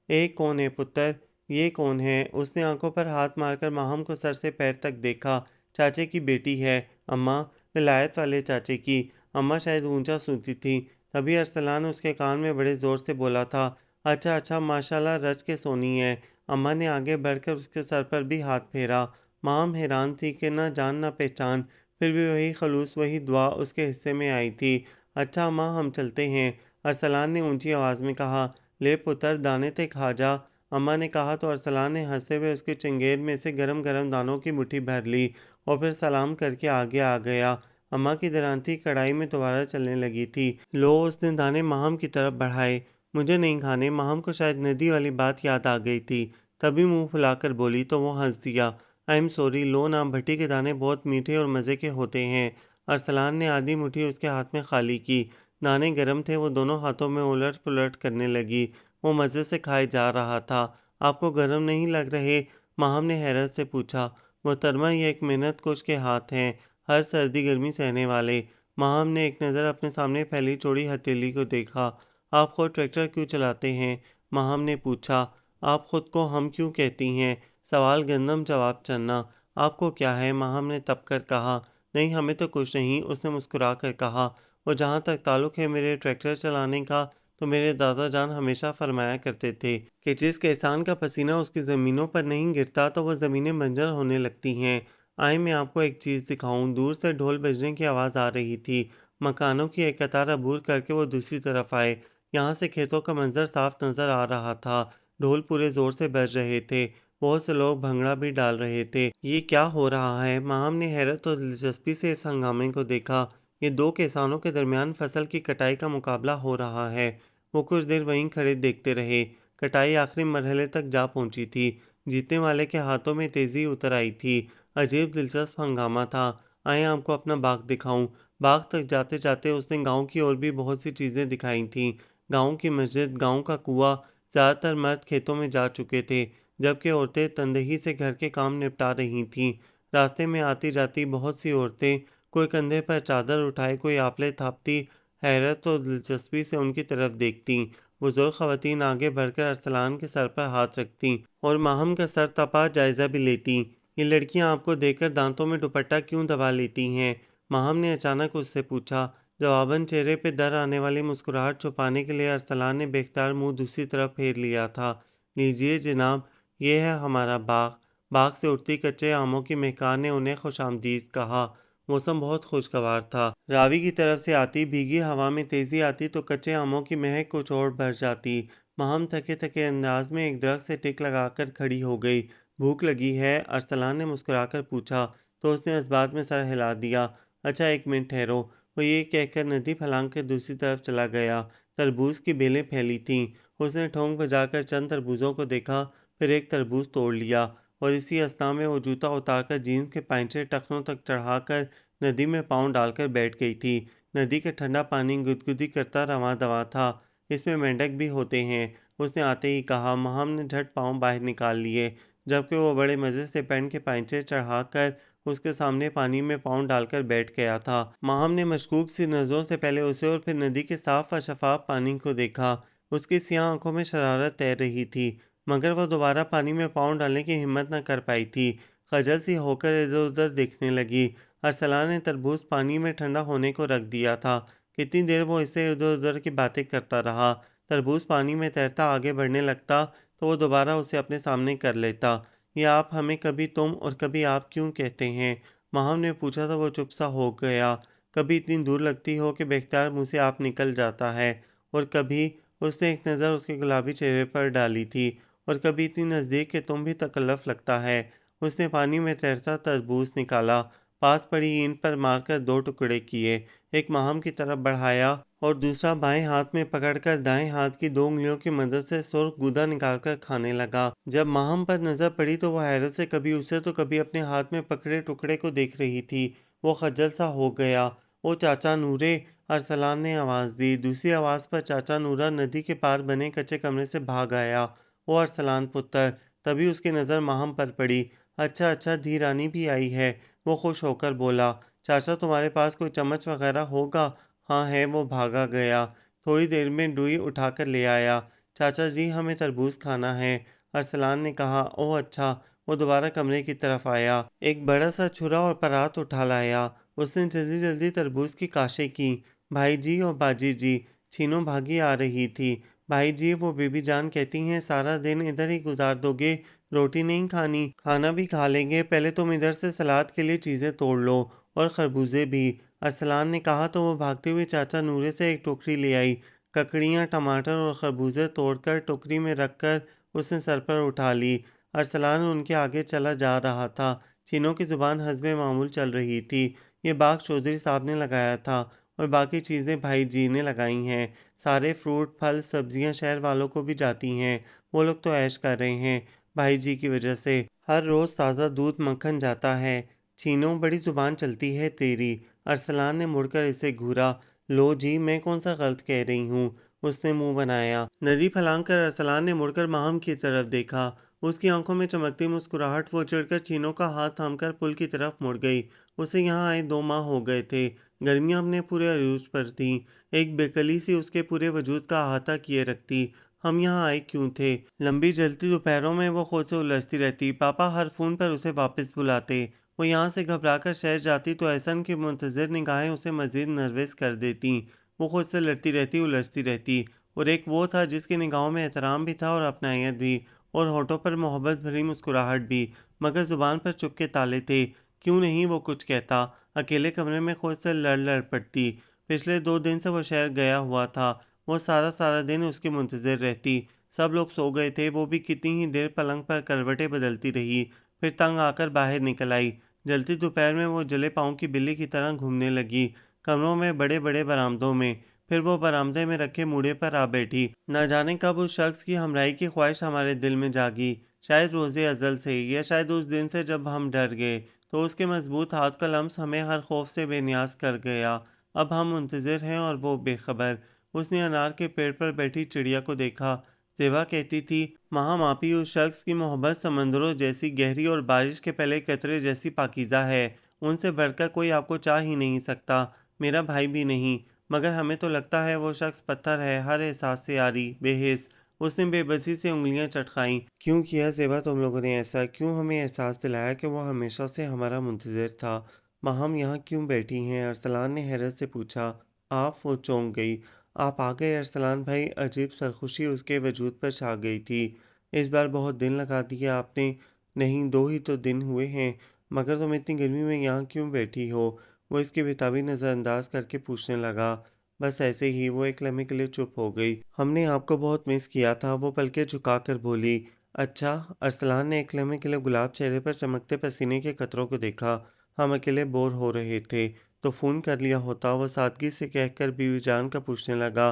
एक कौन है पुत्र? ये कौन है? उसने आंखों पर हाथ मारकर माहम को सर से पैर तक देखा। चाचे की बेटी है अम्मा, विलायत वाले चाचे की। अम्मा शायद ऊंचा सुनती थी। तभी अरसलान उसके कान में बड़े जोर से बोला था। अच्छा अच्छा, माशाल्लाह, रच के सोनी है। अम्मा ने आगे बढ़कर उसके सर पर भी हाथ फेरा। माम हैरान थी कि न जान न पहचान, फिर भी वही खलूस वही दुआ उसके हिस्से में आई थी। अच्छा अम्मा, हम चलते हैं, अरसलान ने ऊंची आवाज़ में कहा। ले पुत्र, दाने ते खा जा, अम्मा ने कहा तो अरसलान ने हंसते हुए उसके चंगेर में से गरम गरम दानों की मुट्ठी भर ली और फिर सलाम करके आगे आ गया। अम्मा की दरांती कढ़ाई में दोबारा चलने लगी थी। लो, उसने दाने माहम की तरफ बढ़ाए। मुझे नहीं खाने। माहम को शायद नदी वाली बात याद आ गई थी, तभी मुंह फुलाकर बोली तो वो हंस दिया। आई एम सॉरी, लो ना, भट्टी के दाने बहुत मीठे और मज़े के होते हैं। अरसलान ने आधी मुट्ठी उसके हाथ में खाली की। दाने गर्म थे, वो दोनों हाथों में उलट पुलट करने लगी। वो मज़े से खाए जा रहा था। आपको गर्म नहीं लग रहे? माहम ने हैरत से पूछा। मोहतरमा, ये एक मेहनत कुश के हाथ हैं, हर सर्दी गर्मी सहने वाले। माहम ने एक नज़र अपने सामने फैली चौड़ी हथेली को देखा। आप खुद ट्रैक्टर क्यों चलाते हैं? माहम ने पूछा। आप खुद को हम क्यों कहती हैं? सवाल गंदम, जवाब चन्ना। आपको क्या है? माहम ने तप कर कहा। नहीं, हमें तो कुछ नहीं, उसने मुस्कुरा कर कहा। और जहाँ तक ताल्लुक़ है मेरे ट्रैक्टर चलाने का, तो मेरे दादा जान हमेशा फरमाया करते थे कि जिस किसान का पसीना उसकी ज़मीनों पर नहीं गिरता तो वह ज़मीनें बंजर होने लगती हैं। आए, मैं आपको एक चीज़ दिखाऊं। दूर से ढोल बजने की आवाज़ आ रही थी। मकानों की एक कतार अबूर करके वो दूसरी तरफ आए। यहाँ से खेतों का मंजर साफ नज़र आ रहा था। ढोल पूरे ज़ोर से बज रहे थे। बहुत से लोग भंगड़ा भी डाल रहे थे। ये क्या हो रहा है? माहम ने हैरत और दिलचस्पी से इस हंगामे को देखा। ये दो किसानों के दरमियान फसल की कटाई का मुकाबला हो रहा है। वो कुछ देर वहीं खड़े देखते रहे। कटाई आखिरी मरहले तक जा पहुंची थी। जीतने वाले के हाथों में तेजी उतर आई थी। अजीब दिलचस्प हंगामा था। आए आपको अपना बाग दिखाऊं। बाग तक जाते जाते उसने गांव की और भी बहुत सी चीजें दिखाई थीं। गांव की मस्जिद, गांव का कुआं। ज्यादातर मर्द खेतों में जा चुके थे, जबकि औरतें तनदेही से घर के काम निपटा रही थीं। रास्ते में आती जाती बहुत सी औरतें, कोई कंधे पर चादर उठाए, कोई आपले थापती, हैरत और दिलचस्पी से उनकी तरफ देखती। बुजुर्ग खवातीन आगे बढ़कर अरसलान के सर पर हाथ रखती और माहम का सर तपा जायजा भी लेती। ये लड़कियां आपको देखकर दांतों में दुपट्टा क्यों दबा लेती हैं? माहम ने अचानक उससे पूछा। जवाबन चेहरे पे डर आने वाली मुस्कुराहट छुपाने के लिए अरसलान ने बेख्तियार मुंह दूसरी तरफ फेर लिया था। लीजिए जनाब, ये है हमारा बाग। बाग से उठती कच्चे आमों की महकार ने उन्हें खुशामदीद कहा। मौसम बहुत खुशगवार था। रावी की तरफ से आती भीगी हवा में तेजी आती तो कच्चे आमों की महक कुछ और बढ़ जाती। माहम थके थके अंदाज में एक दरख्त से टिक लगाकर खड़ी हो गई। भूख लगी है? अरसलान ने मुस्कुराकर पूछा तो उसने इस बात में सर हिला दिया। अच्छा, एक मिनट ठहरो। वो ये कहकर नदी फलांग कर दूसरी तरफ चला गया। तरबूज की बेलें फैली थीं। उसने ठोंक बजाकर चंद तरबूजों को देखा, फिर एक तरबूज तोड़ लिया और इसी अवस्था में वो जूता उतारकर जीन्स के पैंचे टखनों तक चढ़ाकर नदी में पाँव डालकर बैठ गई थी। नदी का ठंडा पानी गुदगुदी करता रवां दवा था। इसमें मेंढक भी होते हैं, उसने आते ही कहा। माहम ने झट पाँव बाहर निकाल लिए, जबकि वो बड़े मज़े से पैंट के पैंचे चढ़ाकर उसके सामने पानी में पाँव डालकर बैठ गया था। माहम ने मशकूक सी नज़रों से पहले उसे और फिर नदी के साफ व शफाफ पानी को देखा। उसकी सियाह आंखों में शरारत तैर रही थी, मगर वह दोबारा पानी में पाँव डालने की हिम्मत न कर पाई थी। खजल सी होकर इधर उधर देखने लगी। अरसलान ने तरबूज पानी में ठंडा होने को रख दिया था। कितनी देर वो इससे इधर उधर की बातें करता रहा। तरबूज पानी में तैरता आगे बढ़ने लगता तो वो दोबारा उसे अपने सामने कर लेता। ये आप हमें कभी तुम और कभी आप क्यों कहते हैं? माहम ने पूछा तो वो चुप सा हो गया। कभी इतनी दूर लगती हो कि बेख्तियार मुंह से आप निकल जाता है, और कभी, उसने एक नज़र उसके गुलाबी चेहरे पर डाली थी, और कभी इतनी नज़दीक कि तुम भी तकल्लुफ़ लगता है। उसने पानी में तैरता तरबूज निकाला, पास पड़ी ईंट पर मारकर दो टुकड़े किए, एक माहम की तरफ बढ़ाया और दूसरा बाएं हाथ में पकड़कर दाएं हाथ की दो उंगलियों की मदद से सुर्ख गूदा निकालकर खाने लगा। जब माहम पर नजर पड़ी तो वह हैरत से कभी उसे तो कभी अपने हाथ में पकड़े टुकड़े को देख रही थी। वो खज्जल सा हो गया। ओ चाचा नूरे, अरसलान ने आवाज़ दी। दूसरी आवाज़ पर चाचा नूरा नदी के पार बने कच्चे कमरे से भाग आया। ओ अरसलान पुत्र। तभी उसकी नज़र माहम पर पड़ी। अच्छा अच्छा, धी रानी भी आई है, वो खुश होकर बोला। चाचा, तुम्हारे पास कोई चम्मच वगैरह होगा? हाँ है, वो भागा गया। थोड़ी देर में डुई उठाकर ले आया। चाचा जी, हमें तरबूज खाना है, अरसलान ने कहा। ओह अच्छा। वो दोबारा कमरे की तरफ आया, एक बड़ा सा छुरा और परात उठा लाया। उसने जल्दी जल्दी तरबूज की काशें की। भाई जी और बाजी जी, छीनो भागी आ रही थी। भाई जी, वो बीबी जान कहती हैं सारा दिन इधर ही गुजार दोगे, रोटी नहीं खानी? खाना भी खा लेंगे, पहले तुम इधर से सलाद के लिए चीज़ें तोड़ लो, और खरबूजे भी, अरसलान ने कहा तो वो भागते हुए चाचा नूरे से एक टोकरी ले आई। ककड़ियाँ, टमाटर और खरबूजे तोड़कर टोकरी में रखकर उसने सर पर उठा ली। अरसलान उनके आगे चला जा रहा था। चीनों की जुबान हस्बे मामूल चल रही थी। ये बाग चौधरी साहब ने लगाया था और बाकी चीज़ें भाई जी ने लगाई हैं। सारे फ्रूट, फल, सब्जियां शहर वालों को भी जाती हैं। वो लोग तो ऐश कर रहे हैं भाई जी की वजह से। हर रोज़ ताज़ा दूध मक्खन जाता है। छीनो, बड़ी ज़ुबान चलती है तेरी। अरसलान ने मुड़कर इसे घूरा। लो जी, मैं कौन सा गलत कह रही हूँ? उसने मुंह बनाया। नदी फलांग कर अरसलान ने मुड़कर माहम की तरफ देखा। उसकी आंखों में चमकती मुस्कुराहट। वो चिढ़कर चीनों का हाथ थामकर पुल की तरफ मुड़ गई। उसे यहाँ आए 2 माह हो गए थे। गर्मियाँ अपने पूरे अरूज पर थीं। एक बेकली सी उसके पूरे वजूद का अहाता किए रखती। हम यहाँ आए क्यों थे? लंबी जलती दोपहरों में वो खुद से उलझती रहती। पापा हर फोन पर उसे वापस बुलाते। वो यहाँ से घबराकर शहर जाती तो एहसन की मुंतज़िर निगाहें उसे मज़ीद नर्वस कर देती। वो खुद से लड़ती रहती, उलझती रहती। और एक वो था जिसकी निगाहों में एहतराम भी था और अपनायत भी, और होठों पर मोहब्बत भरी मुस्कुराहट भी, मगर ज़ुबान पर चुप के ताले थे। क्यों नहीं वो कुछ कहता? अकेले कमरे में खुद से लड़ लड़ पड़ती। पिछले 2 दिन से वो शहर गया हुआ था। वो सारा सारा दिन उसकी मुंतज़िर रहती। सब लोग सो गए थे। वो भी कितनी ही देर पलंग पर करवटें बदलती रही, फिर तंग आकर बाहर निकल आई। जलती दोपहर में वो जले पाँव की बिल्ली की तरह घूमने लगी, कमरों में, बड़े बड़े बरामदों में। फिर वो बरामदे में रखे मूड़े पर आ बैठी। न जाने कब उस शख्स की हमराही की ख्वाहिश हमारे दिल में जागी, शायद रोज़े अज़ल से, या शायद उस दिन से जब हम डर गए तो उसके मजबूत हाथ का लम्स हमें हर खौफ से बेनियाज कर गया। अब हम मुंतज़िर हैं और वो बेखबर। उसने अनार के पेड़ पर बैठी चिड़िया को देखा। ज़ेबा कहती थी, महामापी उस शख्स की मोहब्बत समंदरों जैसी गहरी और बारिश के पहले कतरे जैसी पाकीज़ा है। उनसे बढ़कर कोई आपको चाह ही नहीं सकता, मेरा भाई भी नहीं। मगर हमें तो लगता है वो शख्स पत्थर है, हर एहसास से आरी, बेहिस। उसने बेबसी से उंगलियां चटकाईं। क्यों किया ज़ेबा तुम लोगों ने ऐसा? क्यों हमें एहसास दिलाया कि वो हमेशा से हमारा मुंतज़िर था? माँ हम यहाँ क्यों बैठी हैं? अरसलान ने हैरत से पूछा। आप? वो चौंक गई। आप आ गए अरसलान भाई? अजीब सरखुशी उसके वजूद पर छा गई थी। इस बार बहुत दिन लगा दिया आपने। नहीं, 2 ही तो दिन हुए हैं। मगर तुम इतनी गर्मी में यहाँ क्यों बैठी हो? वो इसकी बेताबी नज़रअंदाज करके पूछने लगा। बस ऐसे ही। वो एक लम्हे के लिए चुप हो गई। हमने आपको बहुत मिस किया था, वो पलके झुकाकर बोली। अच्छा? अरसलान ने एक लम्हे के लिए गुलाब चेहरे पर चमकते पसीने के कतरों को देखा। हम अकेले बोर हो रहे थे तो फ़ोन कर लिया होता, वो सादगी से कहकर बीवी जान का पूछने लगा।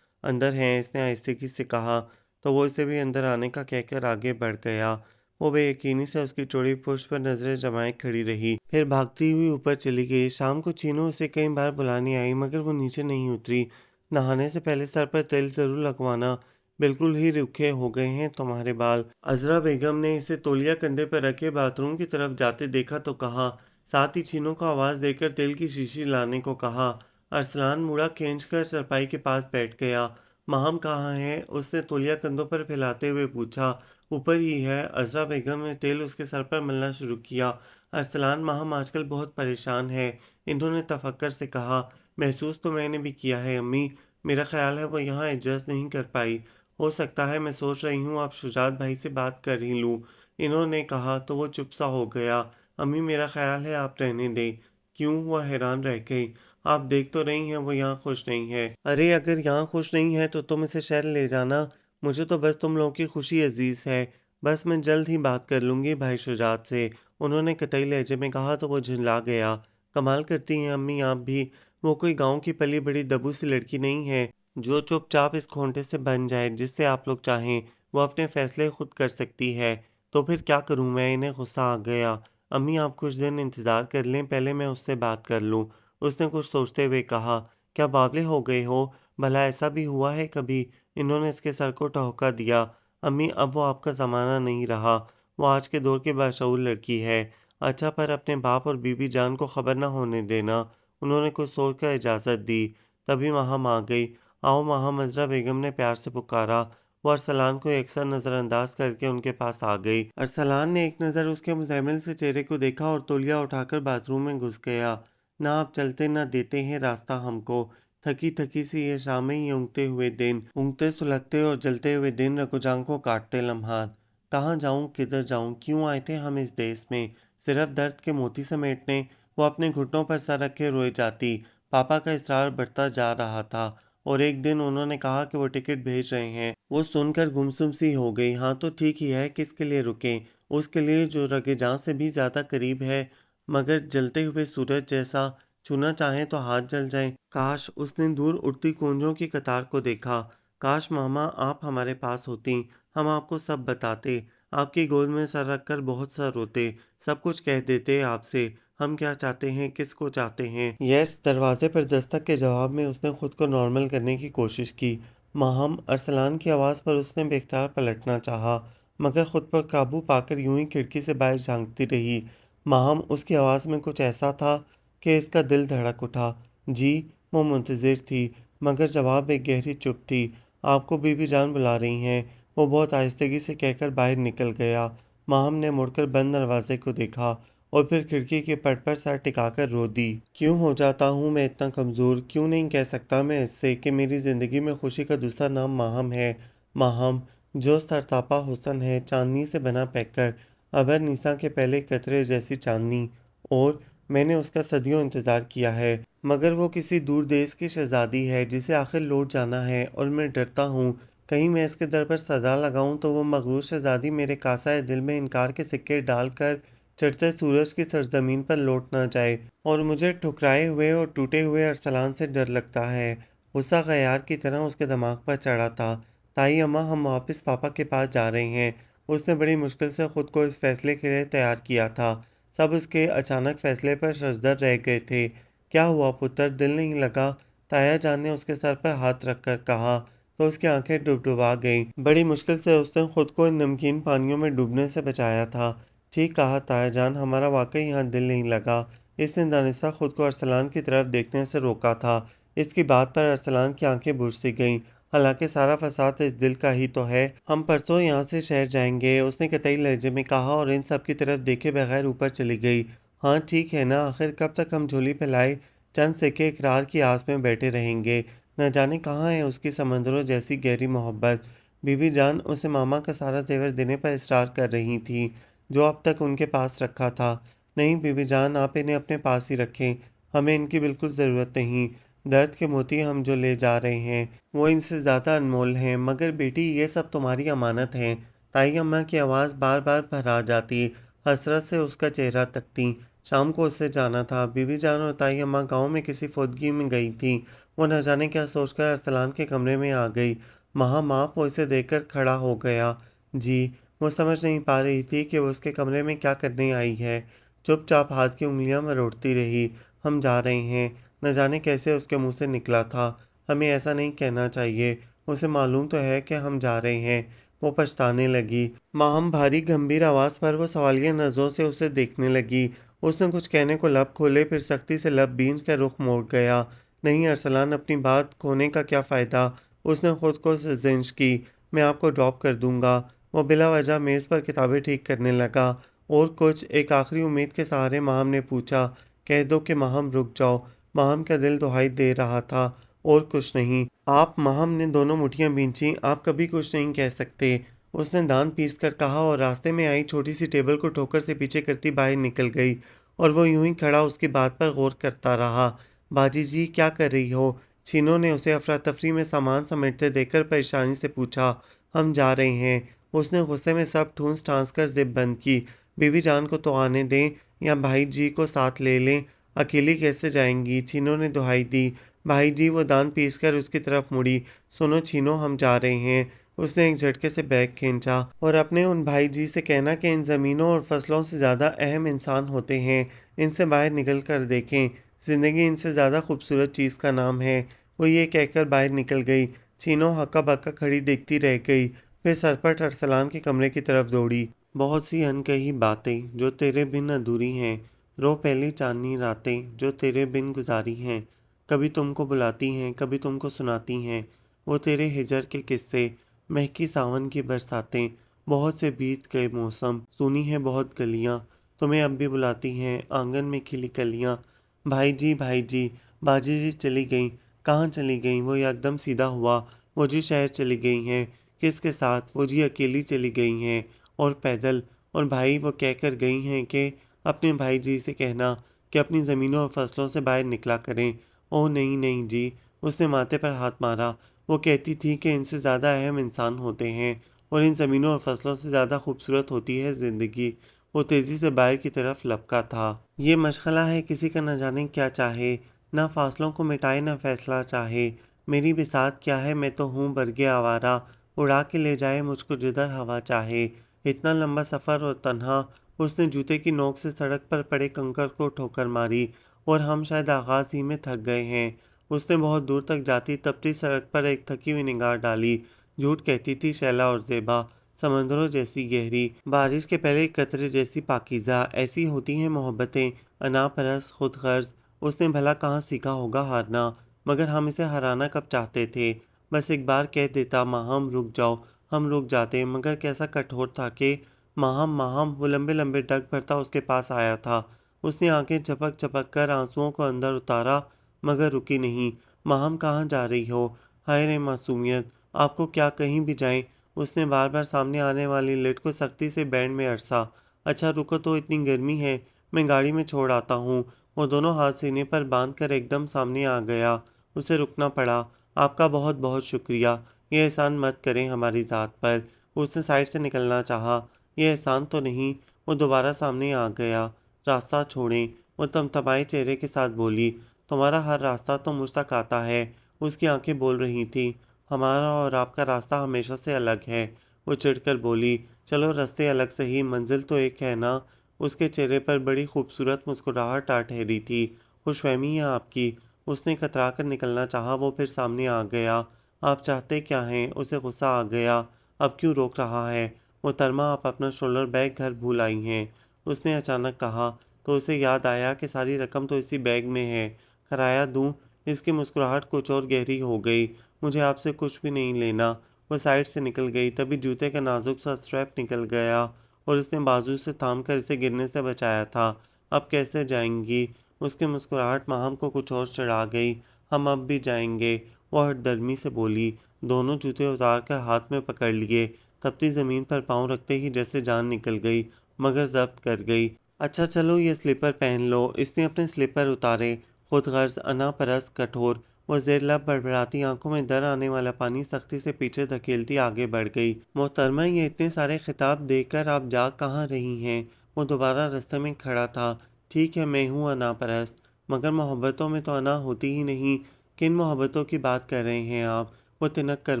अंदर हैं, इसने आहिस्तगी से कहा। तो वो इसे भी अंदर आने का कहकर आगे बढ़ गया। वो बेयकीनी से उसकी चौड़ी पुश्त पर नजरें जमाए खड़ी रही, फिर भागती हुई ऊपर चली गई। शाम को चीनू उसे कई बार बुलाने आई, मगर वो नीचे नहीं उतरी। नहाने से पहले सर पर तेल जरूर लगवाना, बिल्कुल ही रुखे हो गए हैं तुम्हारे बाल। अजरा बेगम ने इसे तौलिया कंधे पर रखे बाथरूम की तरफ जाते देखा तो कहा। साथ ही चीनू को आवाज़ देकर तेल की शीशी लाने को कहा। अरसलान मुड़ा खींचकर चारपाई के पास बैठ गया। माहम कहाँ है? उसने तौलिया कंधों पर फैलाते हुए पूछा। ऊपर ही है। अजरा बेगम ने तेल उसके सर पर मलना शुरू किया। अरसलान माहम आजकल बहुत परेशान है, इन्होंने तफक्कर से कहा। महसूस तो मैंने भी किया है अम्मी, मेरा ख्याल है वो यहाँ एडजस्ट नहीं कर पाई। हो सकता है, मैं सोच रही हूँ आप शुजात भाई से बात कर ही लूँ, इन्होंने कहा तो वो चुप सा हो गया। अम्मी मेरा ख्याल है आप रहने दें। क्यों? वह हैरान रह गई। आप देख तो रही हैं वो यहाँ खुश नहीं है। अरे अगर यहाँ खुश नहीं है तो तुम इसे शहर ले जाना, मुझे तो बस तुम लोगों की खुशी अजीज़ है। बस मैं जल्द ही बात कर लूँगी भाई शुजात से, उन्होंने कतई लहजे में कहा तो वो झुंझला गया। कमाल करती हैं अम्मी आप भी, वो कोई गांव की पली बड़ी दबू सी लड़की नहीं है जो चुपचाप इस खोंटे से बन जाए जिससे आप लोग चाहें। वो अपने फैसले खुद कर सकती है। तो फिर क्या करूं मैं? इन्हें गुस्सा आ गया। अम्मी आप कुछ दिन इंतज़ार कर लें, पहले मैं उससे बात कर लूं, उसने कुछ सोचते हुए कहा। क्या बावले हो गए हो? भला ऐसा भी हुआ है कभी? इन्होंने इसके सर को ठहुका दिया। अम्मी अब वो आपका ज़माना नहीं रहा, वो आज के दौर की बाशऊर लड़की है। अच्छा, पर अपने बाप और बीबी जान को खबर ना होने देना, उन्होंने कुछ सोचकर इजाज़त दी। तभी माहम आ गई। आओ माहम, अजरा बेगम ने प्यार से पुकारा। वो अरसलान को अक्सर नज़रअंदाज करके उनके पास आ गई। अरसलान ने एक नज़र उसके मुज़म्मिल से चेहरे को देखा और तौलिया उठाकर बाथरूम में घुस गया। ना आप चलते ना देते हैं रास्ता हमको। थकी थकी सी ये शामें, ये ऊँगते हुए दिन, ऊँगते सुलगते और जलते हुए दिन, रकुजान को काटते लम्हात। कहाँ जाऊँ, किधर जाऊँ? क्यों आए थे हम इस देश में? सिर्फ दर्द के मोती समेटने? वो अपने घुटनों पर सर रखे रोए जाती। पापा का इसरार बढ़ता जा रहा था और एक दिन उन्होंने कहा कि वो टिकट भेज रहे हैं। वो सुनकर गुमसुम सी हो गई। हाँ तो ठीक ही है, किसके लिए रुकें? उसके लिए जो रगे जान से भी ज़्यादा करीब है, मगर जलते हुए सूरज जैसा। छूना चाहें तो हाथ जल जाए। काश उसने दूर उड़ती कूंजों की कतार को देखा। काश मामा आप हमारे पास होती, हम आपको सब बताते, आपकी गोद में सर रखकर बहुत सा रोते, सब कुछ कह देते आपसे, हम क्या चाहते हैं, किसको चाहते हैं। यस, दरवाजे पर दस्तक के जवाब में उसने खुद को नॉर्मल करने की कोशिश की। माहम, अरसलान की आवाज़ पर उसने बेख्तियार पलटना चाहा, मगर खुद पर काबू पाकर यूं ही खिड़की से बाहर झांकती रही। माहम, उसकी आवाज़ में कुछ ऐसा था कि इसका दिल धड़क उठा। जी? वो मुंतज़िर थी, मगर जवाब एक गहरी चुप थी। आपको बीबी जान बुला रही हैं, वो बहुत आहिस्तगी से कहकर बाहर निकल गया। माहम ने मुड़कर बंद दरवाजे को देखा और फिर खिड़की के पट पर सर टिकाकर रो दी। क्यों हो जाता हूँ मैं इतना कमज़ोर? क्यों नहीं कह सकता मैं इससे कि मेरी ज़िंदगी में खुशी का दूसरा नाम माहम है? माहम जो सरतापा हुस्न है, चांदनी से बना पैकर, अबर निसा के पहले कतरे जैसी चांदनी। और मैंने उसका सदियों इंतज़ार किया है, मगर वो किसी दूर देश की शहज़ादी है जिसे आखिर लौट जाना है, और मैं डरता हूँ कहीं मैं इसके दर पर सदा लगाऊं तो वो मगरूर शहज़ादी मेरे कासाए दिल में इनकार के सिक्के डालकर चढ़ते सूरज की सरजमीन पर लौट ना जाए। और मुझे ठुकराए हुए और टूटे हुए अरसलान से डर लगता है। गुस्सा गयार की तरह उसके दिमाग पर चढ़ा था। ताई अम्मा, हम वापस पापा के पास जा रहे हैं। उसने बड़ी मुश्किल से खुद को इस फैसले के लिए तैयार किया था। सब उसके अचानक फैसले पर शर्मदर रह गए थे। क्या हुआ पुत्र, दिल नहीं लगा? ताया जान ने उसके सर पर हाथ रखकर कहा तो उसकी आंखें डुबडुबा गईं। बड़ी मुश्किल से उसने खुद को इन नमकीन पानियों में डूबने से बचाया था। ठीक कहा ताया जान, हमारा वाकई यहाँ दिल नहीं लगा। इसने दानिशा खुद को अरसलान की तरफ देखने से रोका था। इसकी बात पर अरसलान की आंखें बुझ सी गईं। हालांकि सारा फसाद इस दिल का ही तो है। हम परसों यहाँ से शहर जाएंगे, उसने कतई लहजे में कहा और इन सब की तरफ देखे बगैर ऊपर चली गई। हाँ ठीक है ना, आखिर कब तक हम झोली फैलाए चंद सिक्के इकरार की आस में बैठे रहेंगे। न जाने कहाँ है उसकी समंदरों जैसी गहरी मोहब्बत। बीबी जान उसे मामा का सारा जेवर देने पर इसरार कर रही थी, जो अब तक उनके पास रखा था। नहीं बीबी जान, आप इन्हें अपने पास ही रखें, हमें इनकी बिल्कुल ज़रूरत नहीं। दर्द के मोती हम जो ले जा रहे हैं वो इनसे ज़्यादा अनमोल हैं। मगर बेटी, ये सब तुम्हारी अमानत हैं। ताई अम्मा की आवाज़ बार बार भरा जाती। हसरत से उसका चेहरा तकती। शाम को उससे जाना था। बीबी जान और ताई अम्मा गांव में किसी फौदगी में गई थी। वो न जाने क्या सोचकर अरसलान के कमरे में आ गई। माप वो इसे देखकर खड़ा हो गया। जी। वो समझ नहीं पा रही थी कि वो उसके कमरे में क्या करने आई है। चुपचाप हाथ की उंगलियां मरोड़ती रही। हम जा रहे हैं। न जाने कैसे उसके मुंह से निकला था। हमें ऐसा नहीं कहना चाहिए। उसे मालूम तो है कि हम जा रहे हैं। वो पछताने लगी। माहम भारी गंभीर आवाज़ पर वो सवालिया नज़रों से उसे देखने लगी। उसने कुछ कहने को लब खोले, फिर सख्ती से लब भींच कर रुख मोड़ गया। नहीं अरसलान, अपनी बात खोने का क्या फ़ायदा। उसने खुद को जिंच की। मैं आपको ड्रॉप कर दूंगा। वो बिला वजह मेज़ पर किताबें ठीक करने लगा। और कुछ, एक आखिरी उम्मीद के सहारे माहम ने पूछा। कह दो कि माहम रुक जाओ। माहम का दिल दुहाई दे रहा था। और कुछ नहीं। आप, माहम ने दोनों मुठियां भींची, आप कभी कुछ नहीं कह सकते। उसने दांत पीस कर कहा और रास्ते में आई छोटी सी टेबल को ठोकर से पीछे करती बाहर निकल गई। और वो यूं ही खड़ा उसकी बात पर गौर करता रहा। बाजी जी, क्या कर रही हो? छीनो ने उसे अफरा तफरी में सामान समेटते देखकर परेशानी से पूछा। हम जा रहे हैं। उसने गुस्से में सब ठूंस ठांस कर जिप बंद की। बीवी जान को तो आने दें, या भाई जी को साथ ले लें। अकेली कैसे जाएंगी? छीनो ने दुहाई दी। भाई जी, वो दांत पीस कर उसकी तरफ मुड़ी। सुनो छीनो, हम जा रहे हैं। उसने एक झटके से बैग खींचा। और अपने उन भाई जी से कहना कि इन ज़मीनों और फसलों से ज़्यादा अहम इंसान होते हैं। इनसे बाहर निकल कर देखें। ज़िंदगी इनसे ज़्यादा खूबसूरत चीज़ का नाम है। वो ये कहकर बाहर निकल गई। छीनो हक्का बक्का खड़ी देखती रह गई। फिर सरपट अरसलान के कमरे की तरफ दौड़ी। बहुत सी अनकही बातें जो तेरे बिन अधूरी हैं। रो पहली चांदनी रातें जो तेरे बिन गुजारी हैं। कभी तुमको बुलाती हैं, कभी तुमको सुनाती हैं वो तेरे हिजर के किस्से। महकी सावन की बरसातें, बहुत से बीत गए मौसम, सुनी है बहुत गलियां, तुम्हें अब भी बुलाती हैं आंगन में खिली कलियां। भाई जी, बाजी जी चली गई। कहाँ चली गई? वो एकदम सीधा हुआ। वो जी शहर चली गई हैं। किसके साथ? वो जी अकेली चली गई हैं। और पैदल। और भाई, वो कह कर गई हैं कि अपने भाई जी से कहना कि अपनी ज़मीनों और फसलों से बाहर निकला करें। ओह नहीं नहीं जी। उसने माथे पर हाथ मारा। वो कहती थी कि इनसे ज़्यादा अहम इंसान होते हैं और इन ज़मीनों और फसलों से ज़्यादा खूबसूरत होती है ज़िंदगी। वो तेज़ी से बाहर की तरफ लपका था। ये मशगला है किसी का न जाने क्या चाहे, ना फासलों को मिटाए न फैसला चाहे। मेरी बिसात क्या है, मैं तो हूँ बरगे आवारा, उड़ा के ले जाए मुझको जिधर हवा चाहे। इतना लंबा सफ़र और तन्हा। उसने जूते की नोक से सड़क पर पड़े कंकर को ठोकर मारी। और हम शायद आगाज ही में थक गए हैं। उसने बहुत दूर तक जाती तपती सड़क पर एक थकी हुई निगाह डाली। झूठ कहती थी शैला और ज़ेबा, समंदरों जैसी गहरी, बारिश के पहले कतरे जैसी पाकीज़ा। ऐसी होती हैं मोहब्बतें, अनापरस, खुद गर्ज। उसने भला कहाँ सीखा होगा हारना, मगर हम इसे हराना कब चाहते थे। बस एक बार कह देता, माहम रुक जाओ, हम रुक जाते। मगर कैसा कठोर था कि माहम माहम, वो लंबे लंबे डग भरता उसके पास आया था। उसने आंखें झपक झपक कर आंसुओं को अंदर उतारा, मगर रुकी नहीं। माहम, कहाँ जा रही हो? हाय रे मासूमियत, आपको क्या कहीं भी जाएं। उसने बार बार सामने आने वाली लिट को सख्ती से बैंड में अरसा। अच्छा रुको तो, इतनी गर्मी है, मैं गाड़ी में छोड़ आता हूँ। वो दोनों हाथ सीने पर बांध कर एकदम सामने आ गया। उसे रुकना पड़ा। आपका बहुत बहुत शुक्रिया। ये एहसान मत करें हमारी ज़ात पर। उसने साइड से निकलना चाहा। यह एहसान तो नहीं। वो दोबारा सामने आ गया। रास्ता छोड़ें। वो तमतमाए चेहरे के साथ बोली, तुम्हारा हर रास्ता तो मुझ तक आता है। उसकी आंखें बोल रही थीं, हमारा और आपका रास्ता हमेशा से अलग है। वो चिढ़कर बोली, चलो रास्ते अलग सही, मंजिल तो एक है ना। उसके चेहरे पर बड़ी खूबसूरत मुस्कुराहट आ ठहरी थी। खुशफहमी है आपकी। उसने कतरा कर निकलना चाहा, वो फिर सामने आ गया। आप चाहते क्या हैं? उसे गुस्सा आ गया। अब क्यों रोक रहा है? मोहतरमा, आप अपना शोल्डर बैग घर भूल आई हैं, उसने अचानक कहा। तो उसे याद आया कि सारी रकम तो इसी बैग में है। किराया दूँ? इसकी मुस्कुराहट कुछ और गहरी हो गई। मुझे आपसे कुछ भी नहीं लेना। वो साइड से निकल गई, तभी जूते का नाजुक सा स्ट्रैप निकल गया और उसने बाजू से थाम कर इसे गिरने से बचाया था। अब कैसे जाएंगी? उसकी मुस्कुराहट माहम को कुछ और चढ़ा गई। हम अब भी जाएंगे, वो हठधर्मी से बोली। दोनों जूते उतार कर हाथ में पकड़ लिए। तपती ज़मीन पर पाँव रखते ही जैसे जान निकल गई, मगर जब्त कर गई। अच्छा चलो ये स्लीपर पहन लो। इसने अपने स्लीपर उतारे। खुदगर्ज, अनापरस्त, कठोर। वो ज़ेर-लब बड़बड़ाती आंखों में दर आने वाला पानी सख्ती से पीछे धकेलती आगे बढ़ गई। मोहतरमा, ये इतने सारे खिताब देकर आप जा कहाँ रही हैं? वो दोबारा रास्ते में खड़ा था। ठीक है, मैं हूँ अनापरस्त, मगर मोहब्बतों में तो अना होती ही नहीं। किन मोहब्बतों की बात कर रहे हैं आप? वो तिनक कर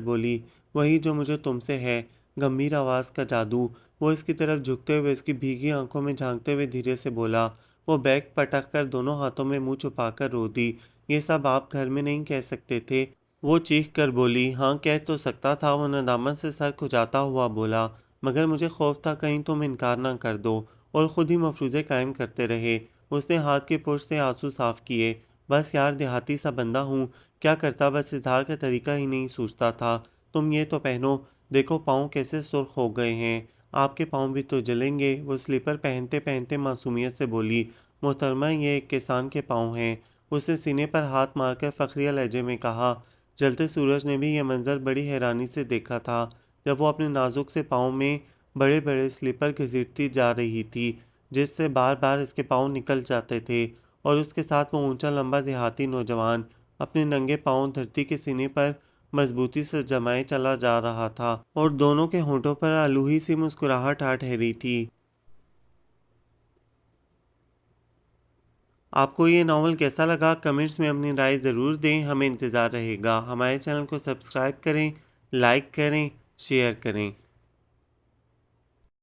बोली। वही जो मुझे तुमसे है। गंभीर आवाज़ का जादू। वो इसकी तरफ झुकते हुए इसकी भीगी आंखों में झांकते हुए धीरे से बोला। वो बैग पटक कर दोनों हाथों में मुंह छुपाकर रो दी। ये सब आप घर में नहीं कह सकते थे। वो चीख कर बोली। हाँ, कह तो सकता था, वो नदामत से सर खुजाता हुआ बोला, मगर मुझे खौफ था कहीं तुम इनकार ना कर दो। और ख़ुद ही मफरूज़े कायम करते रहे। उसने हाथ के पुश से आंसू साफ किए। बस यार, देहाती सा बंदा हूँ, क्या करता, बस इजहार का तरीका ही नहीं सूझता था। तुम ये तो पहनो, देखो पाँव कैसे सुर्ख हो गए हैं। आपके पाँव भी तो जलेंगे। वो स्लीपर पहनते पहनते मासूमियत से बोली। मोहतरमा, ये एक किसान के पाँव हैं। उसने सीने पर हाथ मारकर फ़खरिया लहजे में कहा। जलते सूरज ने भी यह मंजर बड़ी हैरानी से देखा था, जब वो अपने नाजुक से पाँव में बड़े बड़े स्लीपर घसीटती जा रही थी, जिससे बार बार इसके पाँव निकल जाते थे। और उसके साथ वो ऊंचा लंबा देहाती नौजवान अपने नंगे पाँव धरती के सीने पर मजबूती से जमाए चला जा रहा था और दोनों के होंठों पर अलूही सी मुस्कुराहट आ ठहरी थी। आपको ये नावल कैसा लगा? कमेंट्स में अपनी राय ज़रूर दें, हमें इंतज़ार रहेगा। हमारे चैनल को सब्सक्राइब करें, लाइक करें, शेयर करें।